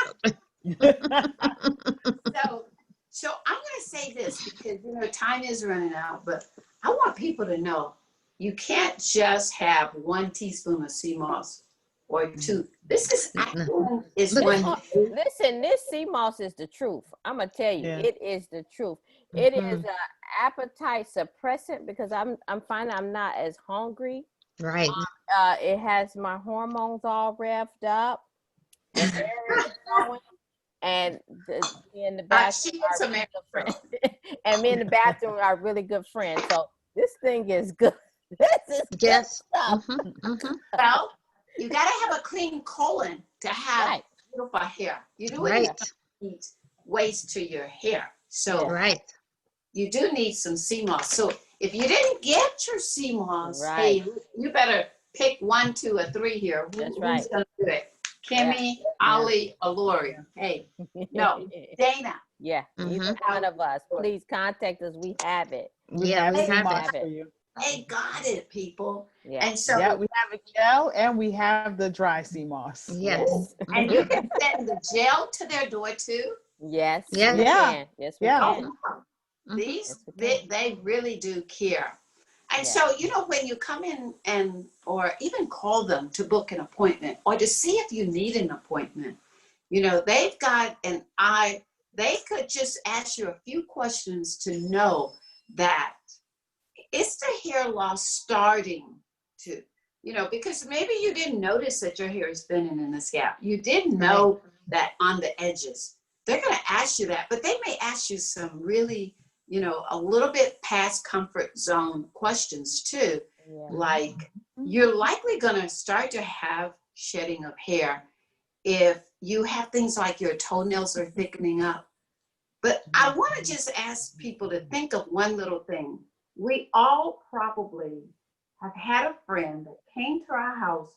So, so I'm going to say this because time is running out, but I want people to know you can't just have 1 teaspoon of CMOS or two. This is No. actually is Look This, at one. listen, this sea moss is the truth. I'm gonna tell you, Yeah. it is the truth. It is Mhm. a appetite suppressant because I'm finding I'm not as hungry. Right. It has my hormones all revved up. The hair is growing, and me in the She bathroom is are a really good girl. friends, and me in the bathroom are really good friends. So this thing is good. This is good Yes. stuff. Mhm. Well, you got to have a clean colon to have Right. beautiful hair. You do Right. need waste to your hair. So Yeah. Right. you do need some sea moss. So if you didn't get your sea moss, Right. hey, you better pick 1, 2, or 3 here. That's Who's right. going to do it? Yeah. Kimmy, Yeah. Ali, or Lori? Hey, no, Dana. Yeah, either Mhm. one of us. Please contact us. We have it. We Yeah, have we We sea have it. moss have for it. you. They got it, people. Yeah. And so, Yeah, we have a gel and we have the dry sea moss. Yes. and you Mhm. can send the gel to their door too. Yes, Yes. we Yeah. can. Yes, we Yeah. can. Oh, wow. Mhm. Yes, we They, can. they really do care. And Yeah. so, when you come in and, or even call them to book an appointment or to see if you need an appointment, they've got an eye, they could just ask you a few questions to know that it's the hair loss starting to, because maybe you didn't notice that your hair is thinning in the scalp. You didn't Right. know that on the edges. They're going to ask you that, but they may ask you some really, a little bit past comfort zone questions too. Yeah. Like you're likely going to start to have shedding of hair if you have things like your toenails are thickening up. But I want to just ask people to think of one little thing. We all probably have had a friend that came to our house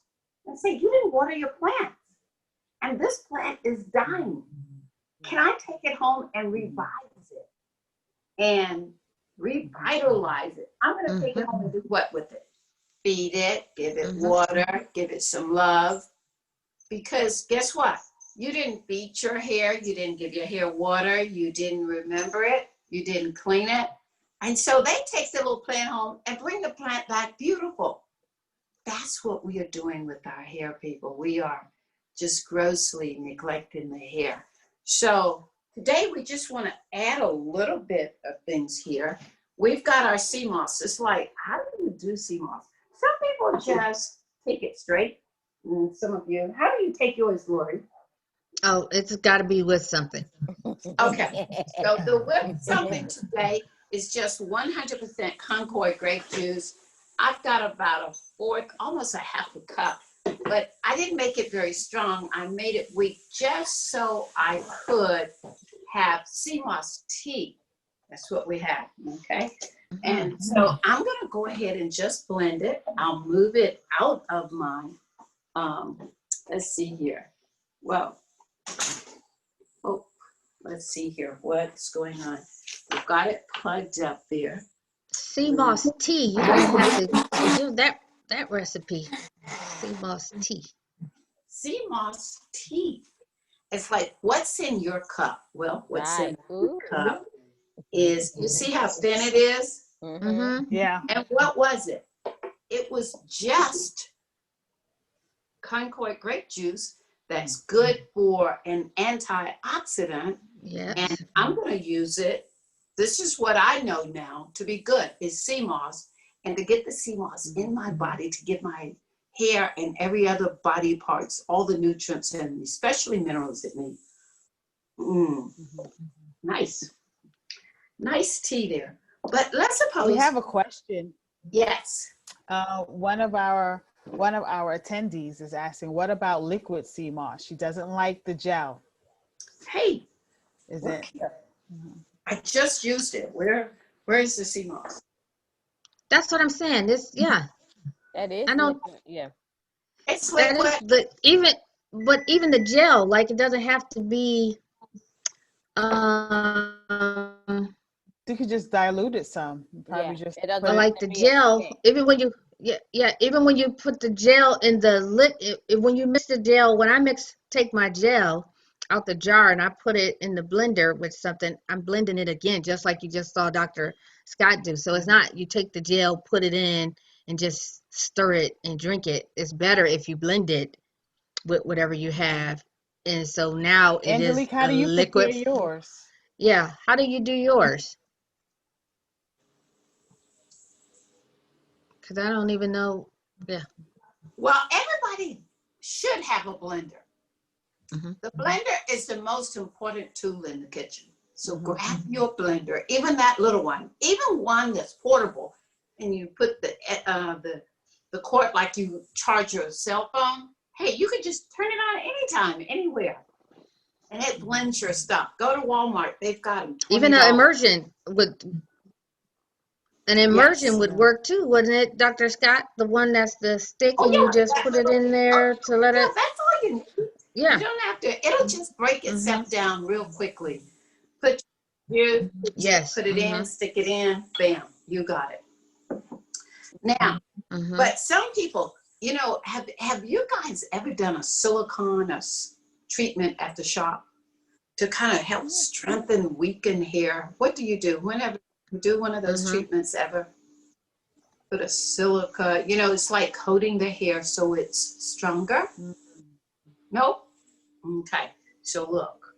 and said, "You didn't water your plants, and this plant is dying. Can I take it home and revise it and revitalize it? I'm going to take it Mhm. home and do what with it? Feed it, give it Mhm. water, give it some love. Because guess what? You didn't beat your hair, you didn't give your hair water, you didn't remember it, you didn't clean it. And so they take the little plant home and bring the plant back beautiful. That's what we are doing with our hair, people. We are just grossly neglecting the hair. So today we just want to add a little bit of things here. We've got our sea moss. It's like, how do you do sea moss? Some people just take it straight. And some of you, how do you take yours, Lori? Oh, it's got to be with something. Okay, so the whip something today is just 100% Concord grape juice. I've got about a fourth, almost a half a cup, but I didn't make it very strong. I made it weak just so I could have sea moss tea. That's what we have, okay? And so I'm gonna go ahead and just blend it. I'll move it out of my, let's see here. Well, oh, let's see here, what's going on? We've got it plugged up there. Sea moss tea. You're gonna have to give that recipe. Sea moss tea. Sea moss tea. It's like, what's in your cup? Well, what's in Right. my Ooh. cup is, you see how thin it is? Mm-hmm. Mhm. Yeah. And what was it? It was just Concord grape juice that's good for an antioxidant. Yes. And I'm going to use it. This is what I know now to be good is sea moss. And to get the sea moss in my body to give my hair and every other body parts all the nutrients and especially minerals it needs. Nice. Nice tea there. But let's suppose. We have a question. Yes. One of our attendees is asking, what about liquid sea moss? She doesn't like the gel. Hey, Is look it? here. I just used it. Where is the sea moss? That's what I'm saying. This, yeah, That is I know liquid. Yeah. It's that is liquid. but even the gel, like it doesn't have to be, um, You could just dilute it some. Yeah. Probably just It put but doesn't have it. like to the be a gel, stick. even when you, yeah, even when you put the gel in the when you mix the gel, when I take my gel out the jar and I put it in the blender with something, I'm blending it again, just like you just saw Dr. Scott do. So it's not you take the gel, put it in, and just stir it and drink it. It's better if you blend it with whatever you have. And so now it is Angelique, how a do you prepare liquid. yours? Yeah. How do you do yours? Because I don't even know. Yeah. Well, everybody should have a blender. Hmm. The blender is the most important tool in the kitchen. So Mhm. grab your blender, even that little one, even one that's portable, and you put the cord like you charge your cell phone. Hey, you can just turn it on anytime, anywhere, and it blends your stuff. Go to Walmart; they've got them Even $20. an immersion Yes. would work too, wouldn't it, Dr. Scott? The one that's the stick Oh and you yeah, just that put it little. in Oh there to let yeah, it. that's all you need. You Yeah. don't have to. It'll just break Mm-hmm. itself down real quickly. Put you Yes. put it in, Mm-hmm. stick it in, bam, you got it. Now, Mm-hmm. but some people, have you guys ever done a silicone treatment at the shop to kind of help strengthen, weaken hair? What do you do whenever you do one of those Mm-hmm. treatments ever? Put a silica, it's like coating the hair so it's stronger. Nope. Okay. So look,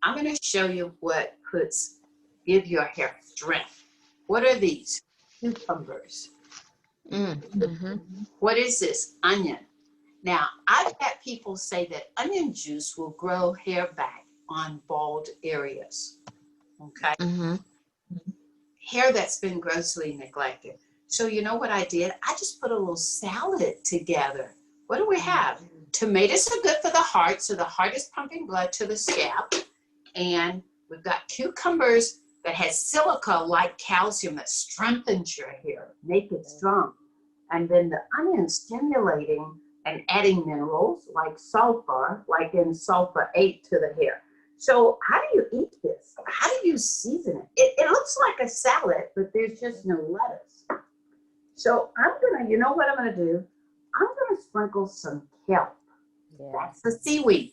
I'm going to show you what give your hair strength. What are these? Cucumbers. Mm-hmm. What is this? Onion. Now, I've had people say that onion juice will grow hair back on bald areas. Okay. Mm-hmm. Hair that's been grossly neglected. So, you know what I did? I just put a little salad together. What do we have? Tomatoes are good for the heart. So, the heart is pumping blood to the scalp. And we've got cucumbers that has silica like calcium that strengthens your hair, make it strong. And then the onion stimulating and adding minerals like sulfur, like in sulfur 8 to the hair. So how do you eat this? How do you season it? It looks like a salad, but there's just no lettuce. So you know what I'm gonna do? I'm gonna sprinkle some kelp. Yeah. That's the seaweed.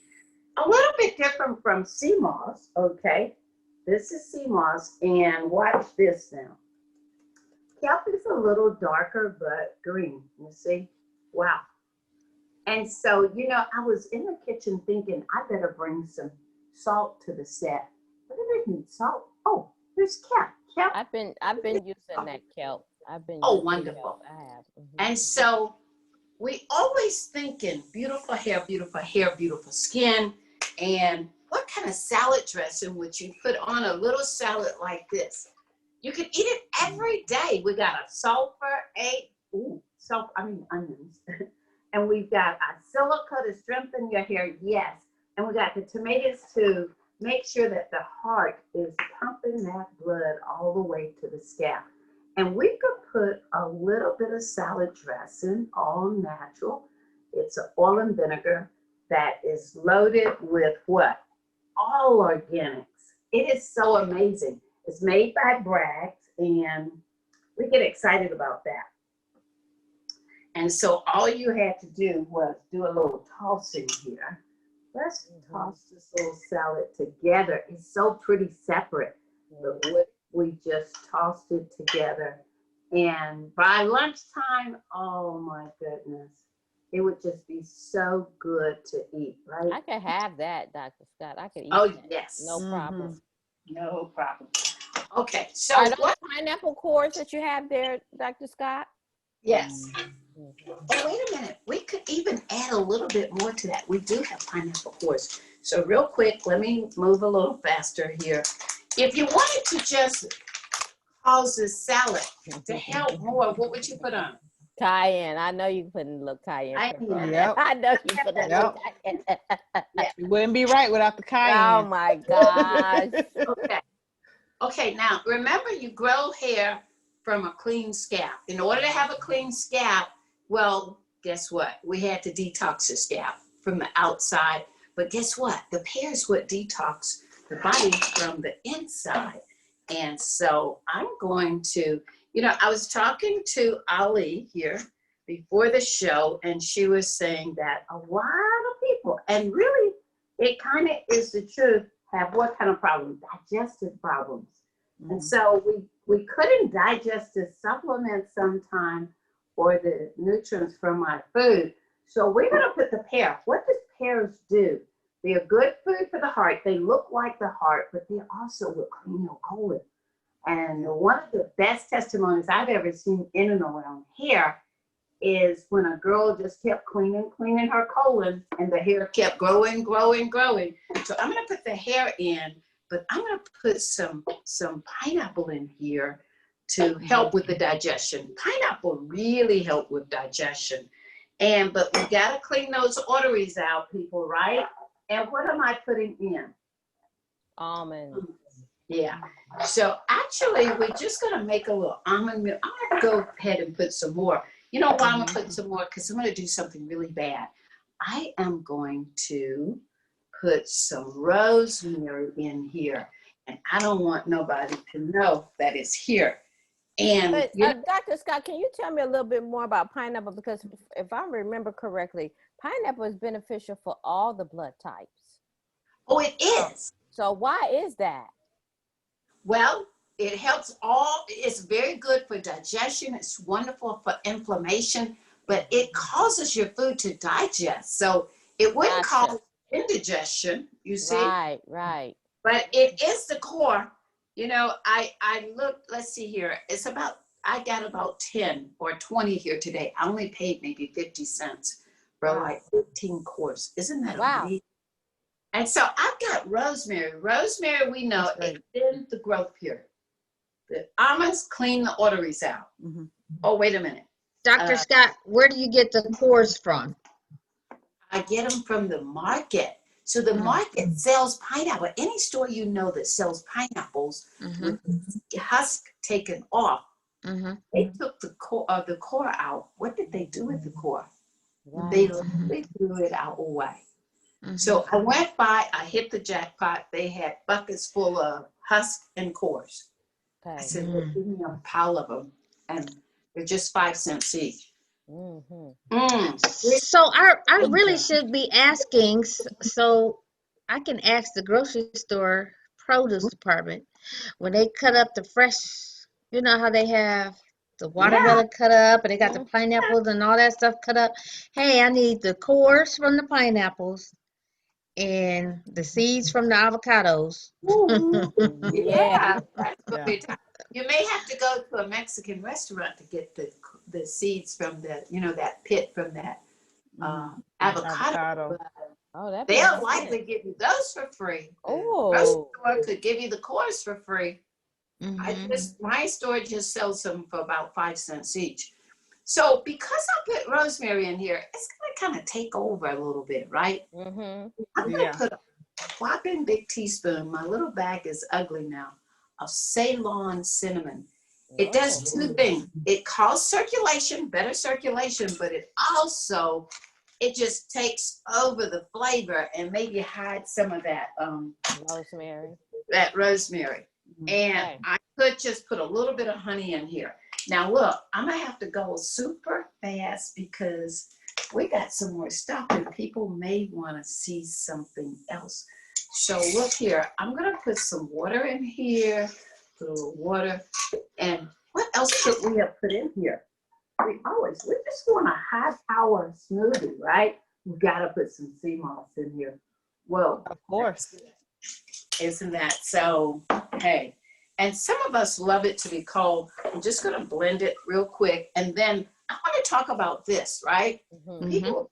A little bit different from sea moss, okay? This is sea moss, and watch this now. Kelp is a little darker, but green, you see? Wow. And so, I was in the kitchen thinking I better bring some salt to the set. What do they need? Salt? Oh, there's kelp. Kelp. I've been using that kelp. I've been Oh, using kelp. wonderful. I have. And so we always thinking beautiful hair, beautiful skin. And what kind of salad dressing would you put on a little salad like this? You can eat it every day. We got a sulfur 8, onions. And we've got a silica to strengthen your hair, yes. And we got the tomatoes to make sure that the heart is pumping that blood all the way to the scalp. And we could put a little bit of salad dressing, all natural. It's an oil and vinegar that is loaded with what? All organics. It is so amazing. It's made by Bragg's, and we get excited about that. And so all you had to do was do a little tossing here. Let's toss this little salad together. It's so pretty separate, but we just tossed it together. And by lunchtime, oh my goodness, it would just be so good to eat, right? I could have that, Dr. Scott. I could eat Oh, that. yes. No problem. No problem. Okay, so Are those pineapple cores that you have there, Dr. Scott? Yes. Oh, wait a minute. We could even add a little bit more to that. We do have pineapple cores. So real quick, let me move a little faster here. If you wanted to just cause this salad to help more, what would you put on? Cayenne. I know you putting a little cayenne pepper on Yep. that. I know you put a little Yep. cayenne. It wouldn't be right without the Oh cayenne. my gosh. Okay. Okay, now remember you grow hair from a clean scalp. In order to have a clean scalp, well, guess what? We had to detox the scalp from the outside. But guess what? The hair is what detox the body from the inside. And so I'm going to, I was talking to Ali here before the show, and she was saying that a lot of people, and really it kind of is the truth, have what kind of problems? Digestive problems. And so we couldn't digest the supplements sometime or the nutrients from our food. So we're going to put the pear. What does pears do? They're good food for the heart. They look like the heart, but they also will clean your colon. And one of the best testimonies I've ever seen in and around hair is when a girl just kept cleaning her colon, and the hair kept growing. So I'm going to put the hair in, but I'm going to put some pineapple in here to help with the digestion. Pineapple really help with digestion. But we got to clean those arteries out, people, right? And what am I putting in? Almond. Yeah. So actually, we're just going to make a little almond milk. I'm going to go ahead and put some more. You know why I'm going to put some more? Because I'm going to do something really bad. I am going to put some rosemary in here. And I don't want nobody to know that it's here. And But Dr. Scott, can you tell me a little bit more about pineapple? Because if I remember correctly, pineapple is beneficial for all the blood types. oh, it is. So why is that? Well, it helps it's very good for digestion. It's wonderful for inflammation, but it causes your food to digest. So it wouldn't cause indigestion, you see? Right. But it is the core. I looked, let's see here. I got about 10 or 20 here today. I only paid maybe 50 cents for like 15 cores. Isn't that amazing? And so I've got rosemary. Rosemary, we know, extends the growth period. The almonds clean the arteries out. Mm-hmm. Oh, wait a minute. Dr. Scott, where do you get the cores from? I get them from the market. So the market sells pineapple. Any store that sells pineapples with the husk taken off, they took the core out. What did they do with the core? Right. They threw it out away. So I went by, I hit the jackpot. They had buckets full of husk and cores. Okay. I said, well, give me a pile of them. And they're just 5 cents each. So I really should be asking, so I can ask the grocery store produce department when they cut up the fresh, you know how they have the watermelon cut up and they got the pineapples and all that stuff cut up. Hey, I need the cores from the pineapples and the seeds from the avocados. Yeah. You may have to go to a Mexican restaurant to get the seeds from that pit from that avocado. They'll likely give you those for free. Oh, grocery store could give you the cores for free. My store just sells them for about 5 cents each. So because I put rosemary in here, it's gonna kind of take over a little bit, right? I'm gonna put a whopping big teaspoon. My little bag is ugly now. Of Ceylon cinnamon. It does 2 things. It causes better circulation, but it just takes over the flavor and maybe hide some of that rosemary. And I could just put a little bit of honey in here. Now look, I'm gonna have to go super fast because we got some more stuff and people may want to see something else. So look here, I'm gonna put some water in here, put a little water, and what else could we have put in here? We just want a high power smoothie, right? We gotta put some sea moss in here. Well, of course. Isn't that so? Hey, and some of us love it to be cold. I'm just gonna blend it real quick, and then I want to talk about this, right? People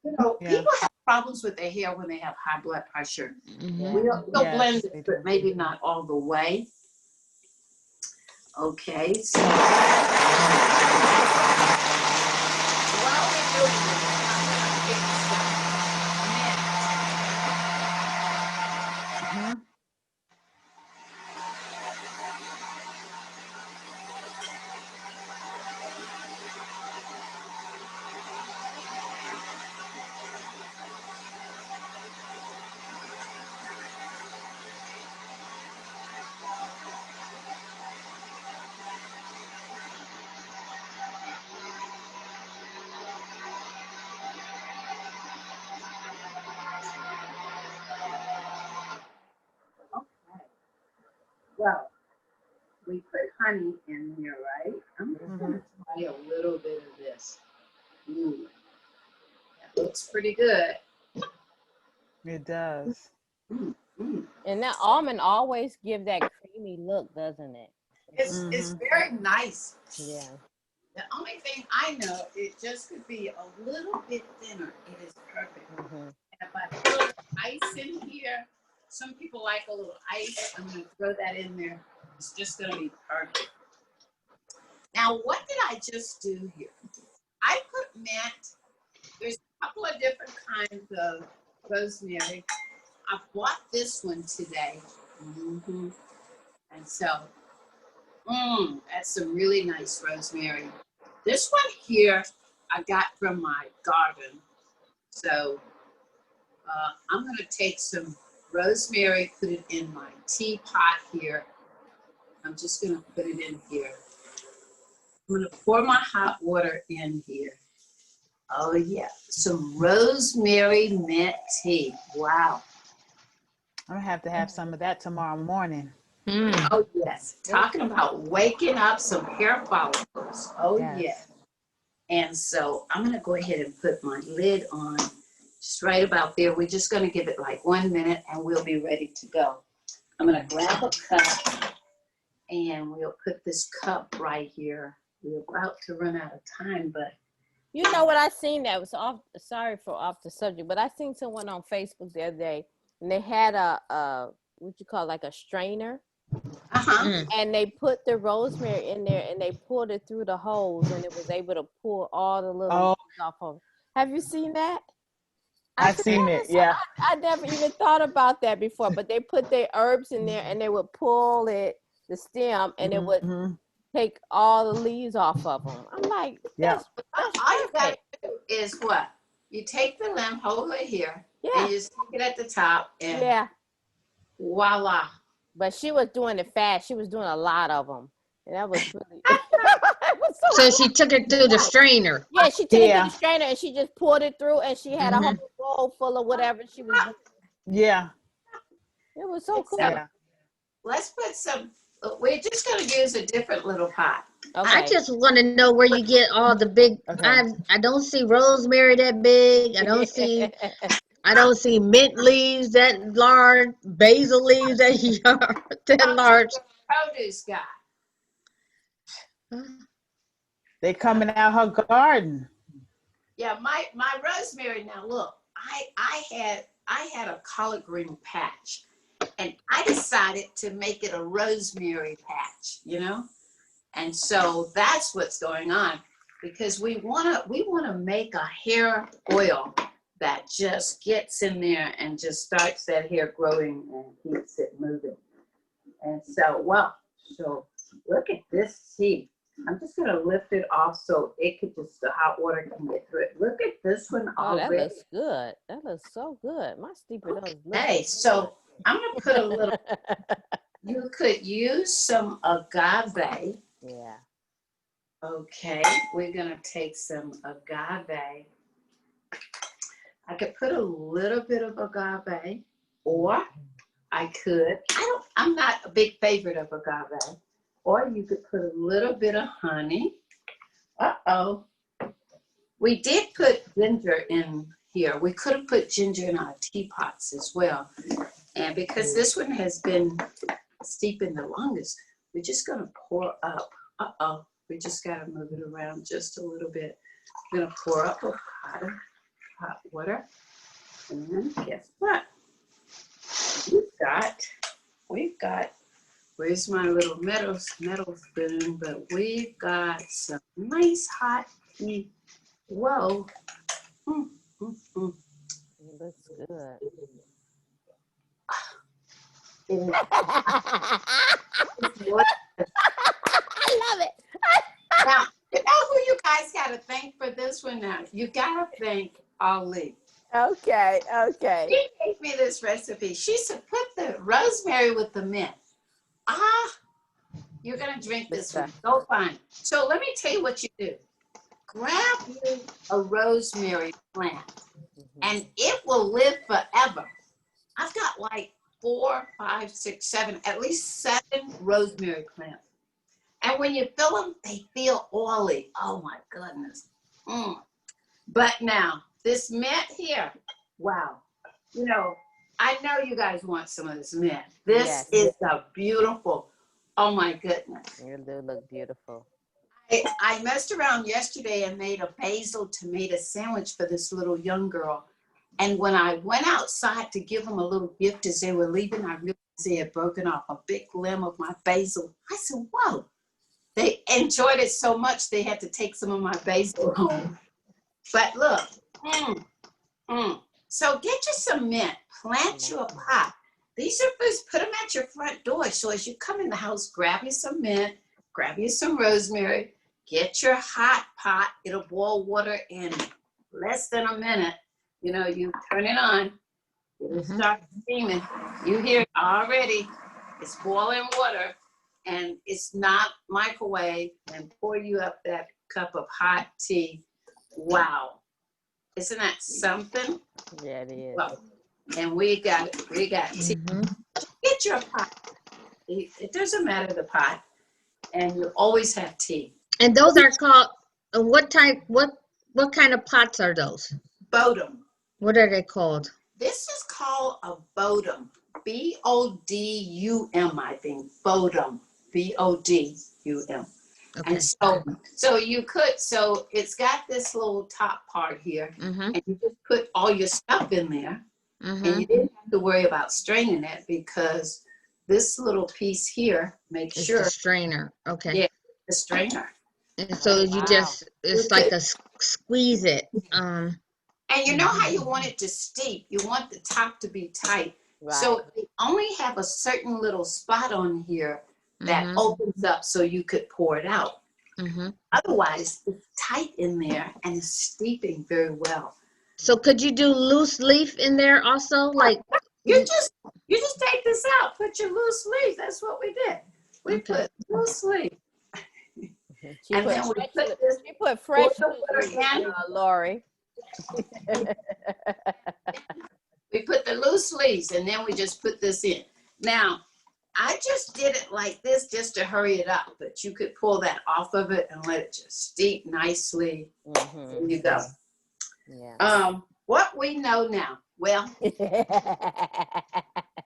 have problems with their hair when they have high blood pressure. We'll blend it, but maybe not all the way. Okay, so So we put honey in here, right? I'm just going to try a little bit of this. That looks pretty good. It does. And that almond always give that creamy look, doesn't it? It's very nice. Yeah. The only thing I know, it just could be a little bit thinner. It is perfect. And if I put ice in here, some people like a little ice. I'm going to throw that in there. It's just going to be perfect. Now, what did I just do here? I put mint. There's a couple of different kinds of rosemary. I bought this one today. And so, that's some really nice rosemary. This one here, I got from my garden. So, I'm going to take some rosemary, put it in my teapot here. I'm just going to put it in here. I'm going to pour my hot water in here. Oh, yeah. Some rosemary mint tea. Wow. I'm going to have some of that tomorrow morning. Oh, yes. Talking about waking up some hair follicles. Oh, yes. And so I'm going to go ahead and put my lid on just right about there. We're just going to give it like 1 minute and we'll be ready to go. I'm going to grab a cup and we'll put this cup right here. We're about to run out of time, but. You know what I seen that was off the subject, but I seen someone on Facebook the other day and they had a what you call like a strainer. And they put the rosemary in there and they pulled it through the holes and it was able to pull all the little leaves off of it. Have you seen that? I've seen it, yeah. I never even thought about that before, but they put their herbs in there and they would pull the stem and it would take all the leaves off of them. I'm like, that's all you got to do is what? You take the limb, hold it here, and you stick it at the top and voila. But she was doing it fast. She was doing a lot of them. And that was really... So she took it through the strainer. Yeah, she took it through the strainer and she just poured it through and she had a whole bowl full of whatever she was doing. Yeah. It was so cool. So, let's put some... We're just going to use a different little pot. Okay. I just want to know where you get all the big... I don't see rosemary that big. I don't see mint leaves that large, basil leaves that large. Produce guy. They coming out her garden. Yeah, my rosemary. Now look, I had a collard green patch, and I decided to make it a rosemary patch. And so that's what's going on because we wanna make a hair oil that just gets in there and just starts that hair growing and keeps it moving. And so, so look at this tea. I'm just going to lift it off so the hot water can get through it. Look at this one already. That looks good. That looks so good. My steeper does look Hey, so I'm going to put a little, you could use some agave. Yeah. Okay, we're going to take some agave. I could put a little bit of agave, or I'm not a big favorite of agave, or you could put a little bit of honey. We did put ginger in here. We could have put ginger in our teapots as well. And because this one has been steeping the longest, we're just going to pour up. We just got to move it around just a little bit. I'm going to pour up a hot water. And then guess what? We've got, where's my little metal spoon? But we've got some nice hot tea. Whoa. It looks good. I love it. Now, you know who you guys got to thank for this one now? You got to thank Ali. Okay. She gave me this recipe. She said, put the rosemary with the mint. You're going to drink this one. So fine. So let me tell you what you do. Grab you a rosemary plant, and it will live forever. I've got like 4, 5, 6, 7, at least 7 rosemary plants. And when you fill them, they feel oily. Oh my goodness. But now, this mint here, wow. You know, I know you guys want some of this mint. This is a beautiful, oh my goodness. You do look beautiful. I messed around yesterday and made a basil tomato sandwich for this little young girl. And when I went outside to give them a little gift as they were leaving, I realized they had broken off a big limb of my basil. I said, whoa. They enjoyed it so much they had to take some of my basil home. But look, So get you some mint, plant you a pot. These are first, put them at your front door. So as you come in the house, grab you some mint, grab you some rosemary, get your hot pot. It'll boil water in less than a minute. You know, you turn it on, it'll start steaming. You hear it already. It's boiling water and it's not microwave, and pour you up that cup of hot tea. Wow. Isn't that something? Yeah, it is. Well, and we got tea. Get your pot. It doesn't matter the pot, and you always have tea. And those are called, what kind of pots are those? Bodum. What are they called? This is called a bodum. Bodum, I think. Bodum. Bodum. Okay. And so you could, so it's got this little top part here, and you just put all your stuff in there, and you didn't have to worry about straining it because this little piece here makes It's sure. the strainer. Okay. Yeah, the strainer. And so you just, it's like a squeeze it. And you know how you want it to steep? You want the top to be tight. Right. So they only have a certain little spot on here that opens up so you could pour it out. Otherwise, it's tight in there and it's steeping very well. So could you do loose leaf in there also? Like you just take this out, put your loose leaf. That's what we did. We put loose leaf. She put fresh water in, Lori. We put the loose leaves and then we just put this in. Now, I just did it like this just to hurry it up, but you could pull that off of it and let it just steep nicely. There you go. Yeah. What we know now, well,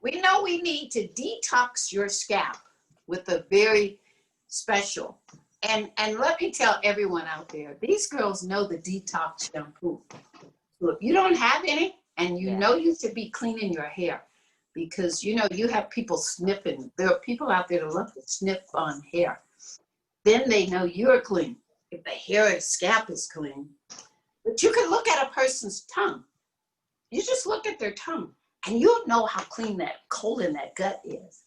we know we need to detox your scalp with a very special, and let me tell everyone out there, these girls know the detox shampoo. So if you don't have any, and you know you should be cleaning your hair, because you know you have people sniffing. There are people out there that love to sniff on hair. Then they know you're clean if the hair and scalp is clean. But you can look at a person's tongue. You just look at their tongue and you'll know how clean that colon, that gut is.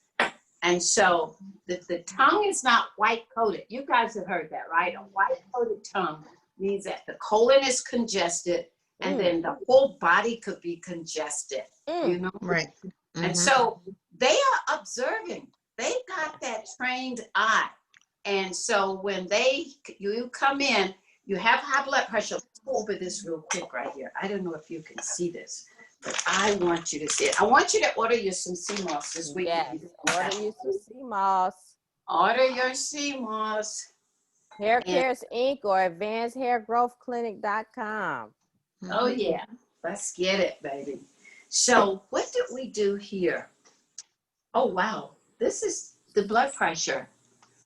And so the tongue is not white coated. You guys have heard that, right? A white coated tongue means that the colon is congested and then the whole body could be congested, you know? Right. And so they are observing. They've got that trained eye. And so when you come in, you have high blood pressure. Let's go over this real quick right here. I don't know if you can see this, but I want you to see it. I want you to order you some sea moss this week. Yes, order you some sea moss. Order your sea moss. Hair Cares Inc. or advancedhairgrowthclinic.com. Oh yeah, let's get it, baby. So what did we do here? Oh wow, this is the blood pressure.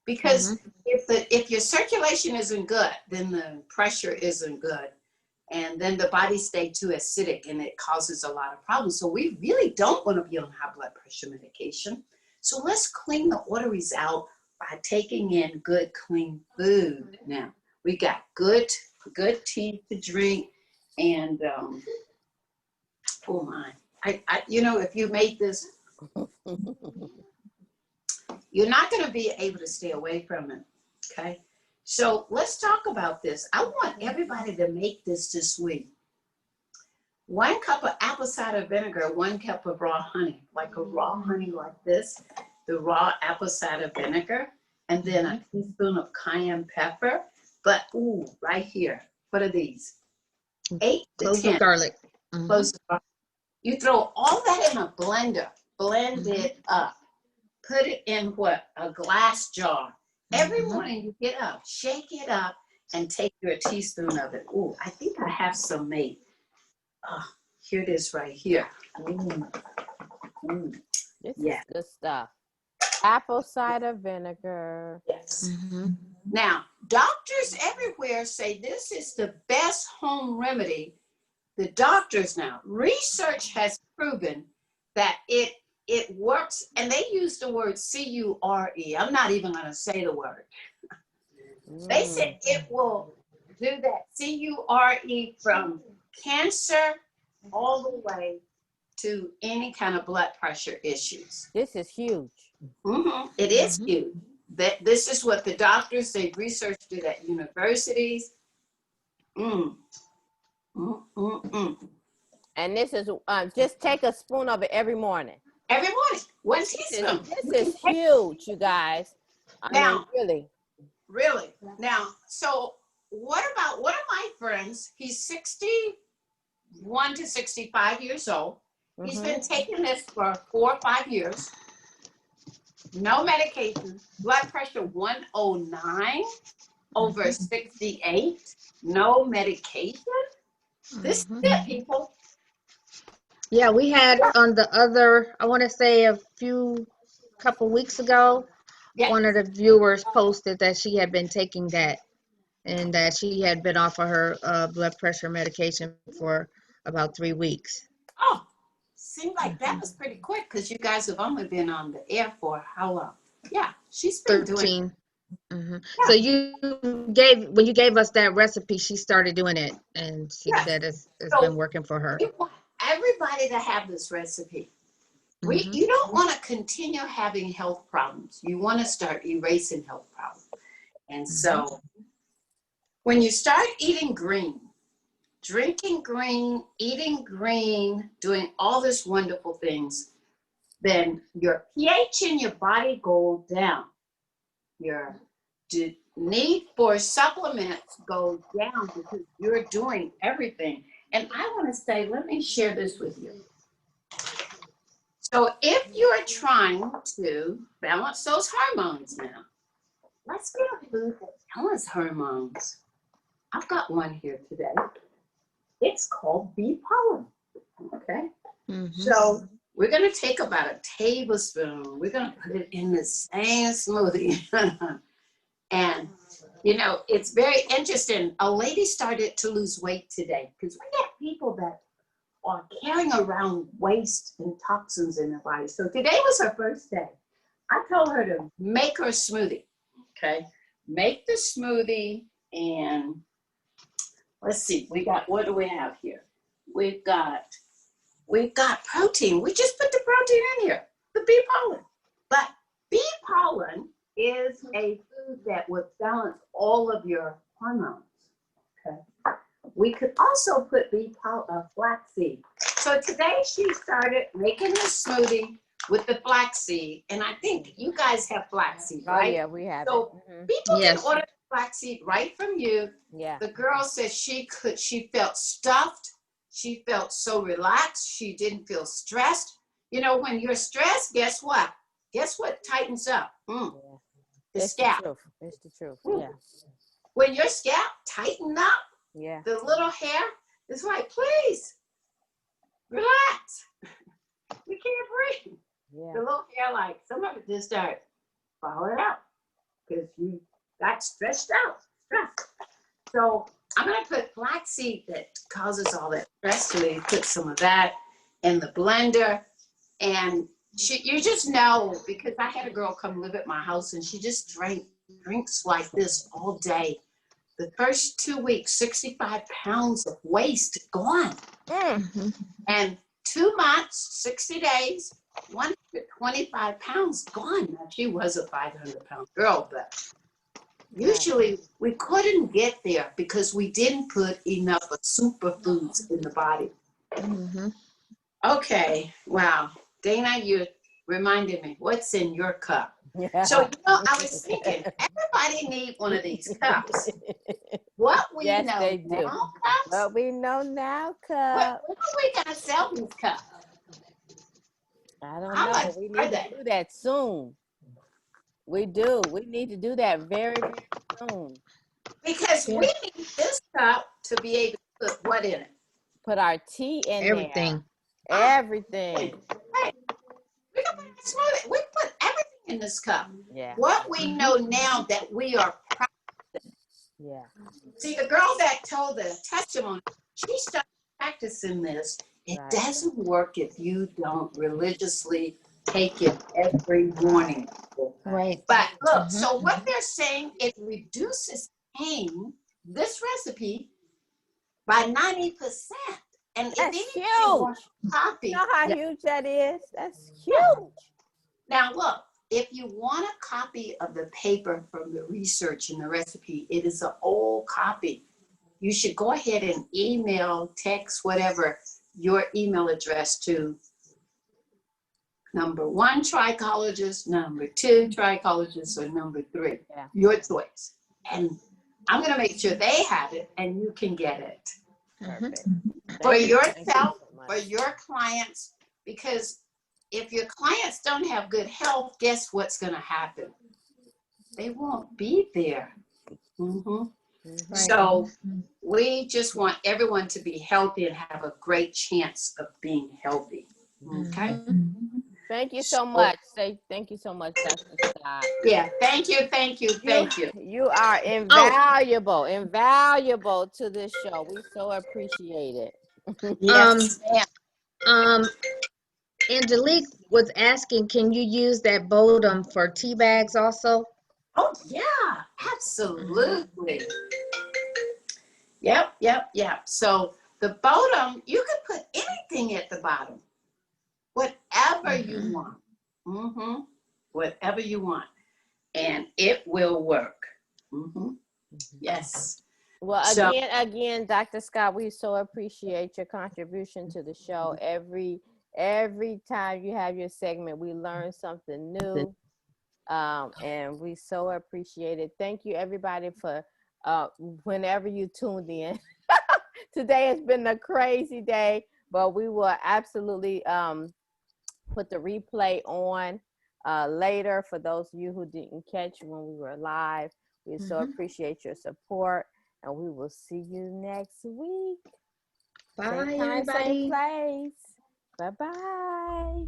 Because if your circulation isn't good, then the pressure isn't good. And then the body stays too acidic and it causes a lot of problems. So we really don't want to be on high blood pressure medication. So let's clean the arteries out by taking in good, clean food. Now, we got good tea to drink. And, oh my, you know, if you make this, you're not going to be able to stay away from it, okay? So let's talk about this. I want everybody to make this week. 1 cup of apple cider vinegar, 1 cup of raw honey, like a raw honey like this, the raw apple cider vinegar, and then a teaspoon of cayenne pepper. But, ooh, right here, what are these? 8 to 10 cloves of garlic. cloves of garlic. You throw all that in a blender. blend it up, put it in what? A glass jar. Every morning you get up, shake it up, and take your teaspoon of it. Ooh, I think I have some made. Oh, here it is right here. This Yeah. is good stuff. Apple cider vinegar. Yes. Now, doctors everywhere say this is the best home remedy. The doctors now, research has proven that it works, and they use the word C-U-R-E. I'm not even going to say the word. They said it will do that C-U-R-E from cancer all the way to any kind of blood pressure issues. This is huge. It is huge. This is what the doctors, they researched it at universities. And this is just take a spoon of it every morning. Every morning, 1 teaspoon. This is huge, you guys. I mean, really. Now, so what about one of my friends? He's 61 to 65 years old. He's been taking this for 4 or 5 years. No medication. Blood pressure 109 over 68. No medication. This is it, people. Yeah, we had on the other, I want to say couple weeks ago, one of the viewers posted that she had been taking that and that she had been off of her blood pressure medication for about 3 weeks. Oh, seemed like that was pretty quick because you guys have only been on the air for how long? Yeah, she's been 13. So when you gave us that recipe, she started doing it, and she said it's been working for her. We want everybody to have this recipe. You don't want to continue having health problems. You want to start erasing health problems. And so when you start eating green, drinking green, eating green, doing all these wonderful things, then your pH in your body goes down. Your need for supplements goes down because you're doing everything. And I want to say, let me share this with you. So if you're trying to balance those hormones now, let's get a food that balances hormones. I've got one here today. It's called bee pollen. Okay. So we're going to take about a tablespoon. We're going to put it in the same smoothie. And, you know, it's very interesting. A lady started to lose weight today because we got people that are carrying around waste and toxins in their body. So today was her first day. I told her to make her smoothie. Okay. Make the smoothie, and let's see. What do we have here? We've got protein. We just put the protein in here, the bee pollen. But bee pollen is a food that would balance all of your hormones. Okay. We could also put flaxseed. So today she started making the smoothie with the flaxseed, and I think you guys have flaxseed, right? Oh yeah, we have so it. People can order flaxseed right from you. Yeah. The girl said she felt stuffed. She felt so relaxed. She didn't feel stressed. You know, when you're stressed, guess what? Guess what tightens up? The scalp. It's the truth. Yeah. When your scalp tighten up, the little hair is like, please relax. We can't breathe. Yeah. The little hair, like, some of it just start falling out because you got stretched out, stressed. So I'm going to put flaxseed that causes all that stress to me. Put some of that in the blender. And you just know, because I had a girl come live at my house and she just drinks like this all day. The first 2 weeks, 65 pounds of waste gone. And 2 months, 60 days, 125 pounds gone. Now, she was a 500-pound girl, but usually we couldn't get there because we didn't put enough of superfoods in the body. Okay, wow. Dana, you reminded me, what's in your cup? So, you know, I was thinking, everybody needs one of these cups. What we know now, cups? What we know now, cup. When are we going to sell these cups? I don't How know. much We are need to they? do that soon. We do. We need to do that very, very soon. Because Yeah. we need this cup to be able to put what in it? Put our tea in Everything. there. Everything. Hey, we can make it smoothie. We put everything in this cup. Yeah. What we know now that we are proud. Yeah. See, the girl that told the testimony, she started practicing this. It Right. doesn't work if you don't religiously take it every morning. Right. But look, so what they're saying, it reduces pain, this recipe, by 90%. And if That's anybody huge. wants coffee, You know how yeah. huge that is? That's Yeah. huge. Now look, if you want a copy of the paper from the research and the recipe, it is an old copy. You should go ahead and email, text, whatever, your email address to number 1 trichologist, number 2 trichologist, or number 3. Yeah. Your choice. And I'm going to make sure they have it and you can get it. Perfect. For Thank you. Thank you yourself, so much. for your clients, because if your clients don't have good health, guess what's going to happen? They won't be there. Mhm. So we just want everyone to be healthy and have a great chance of being healthy. Okay. Thank you so much. Thank you so much, Dr. Scott. Yeah. Thank you. Thank you. Thank you. You are invaluable, invaluable to this show. We so appreciate it. Yes. Angelique was asking, can you use that Bodum for tea bags also? Oh yeah, absolutely. Yep. So the bottom, you can put anything at the bottom, whatever you want. Whatever you want, and it will work. Yes. Well, So again, Dr. Scott, we so appreciate your contribution to the show. Every time you have your segment, we learn something new. And we so appreciate it. Thank you, everybody, for whenever you tuned in. Today has been a crazy day, but we will absolutely put the replay on later for those of you who didn't catch when we were live. We so appreciate your support, and we will see you next week. Bye, Same time, everybody. same place. Bye-bye.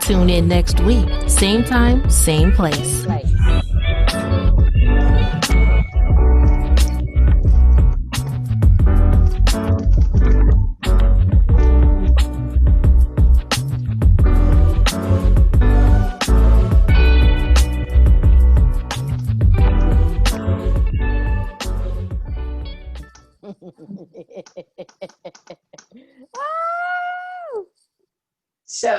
Tune in next week, same time, same place. So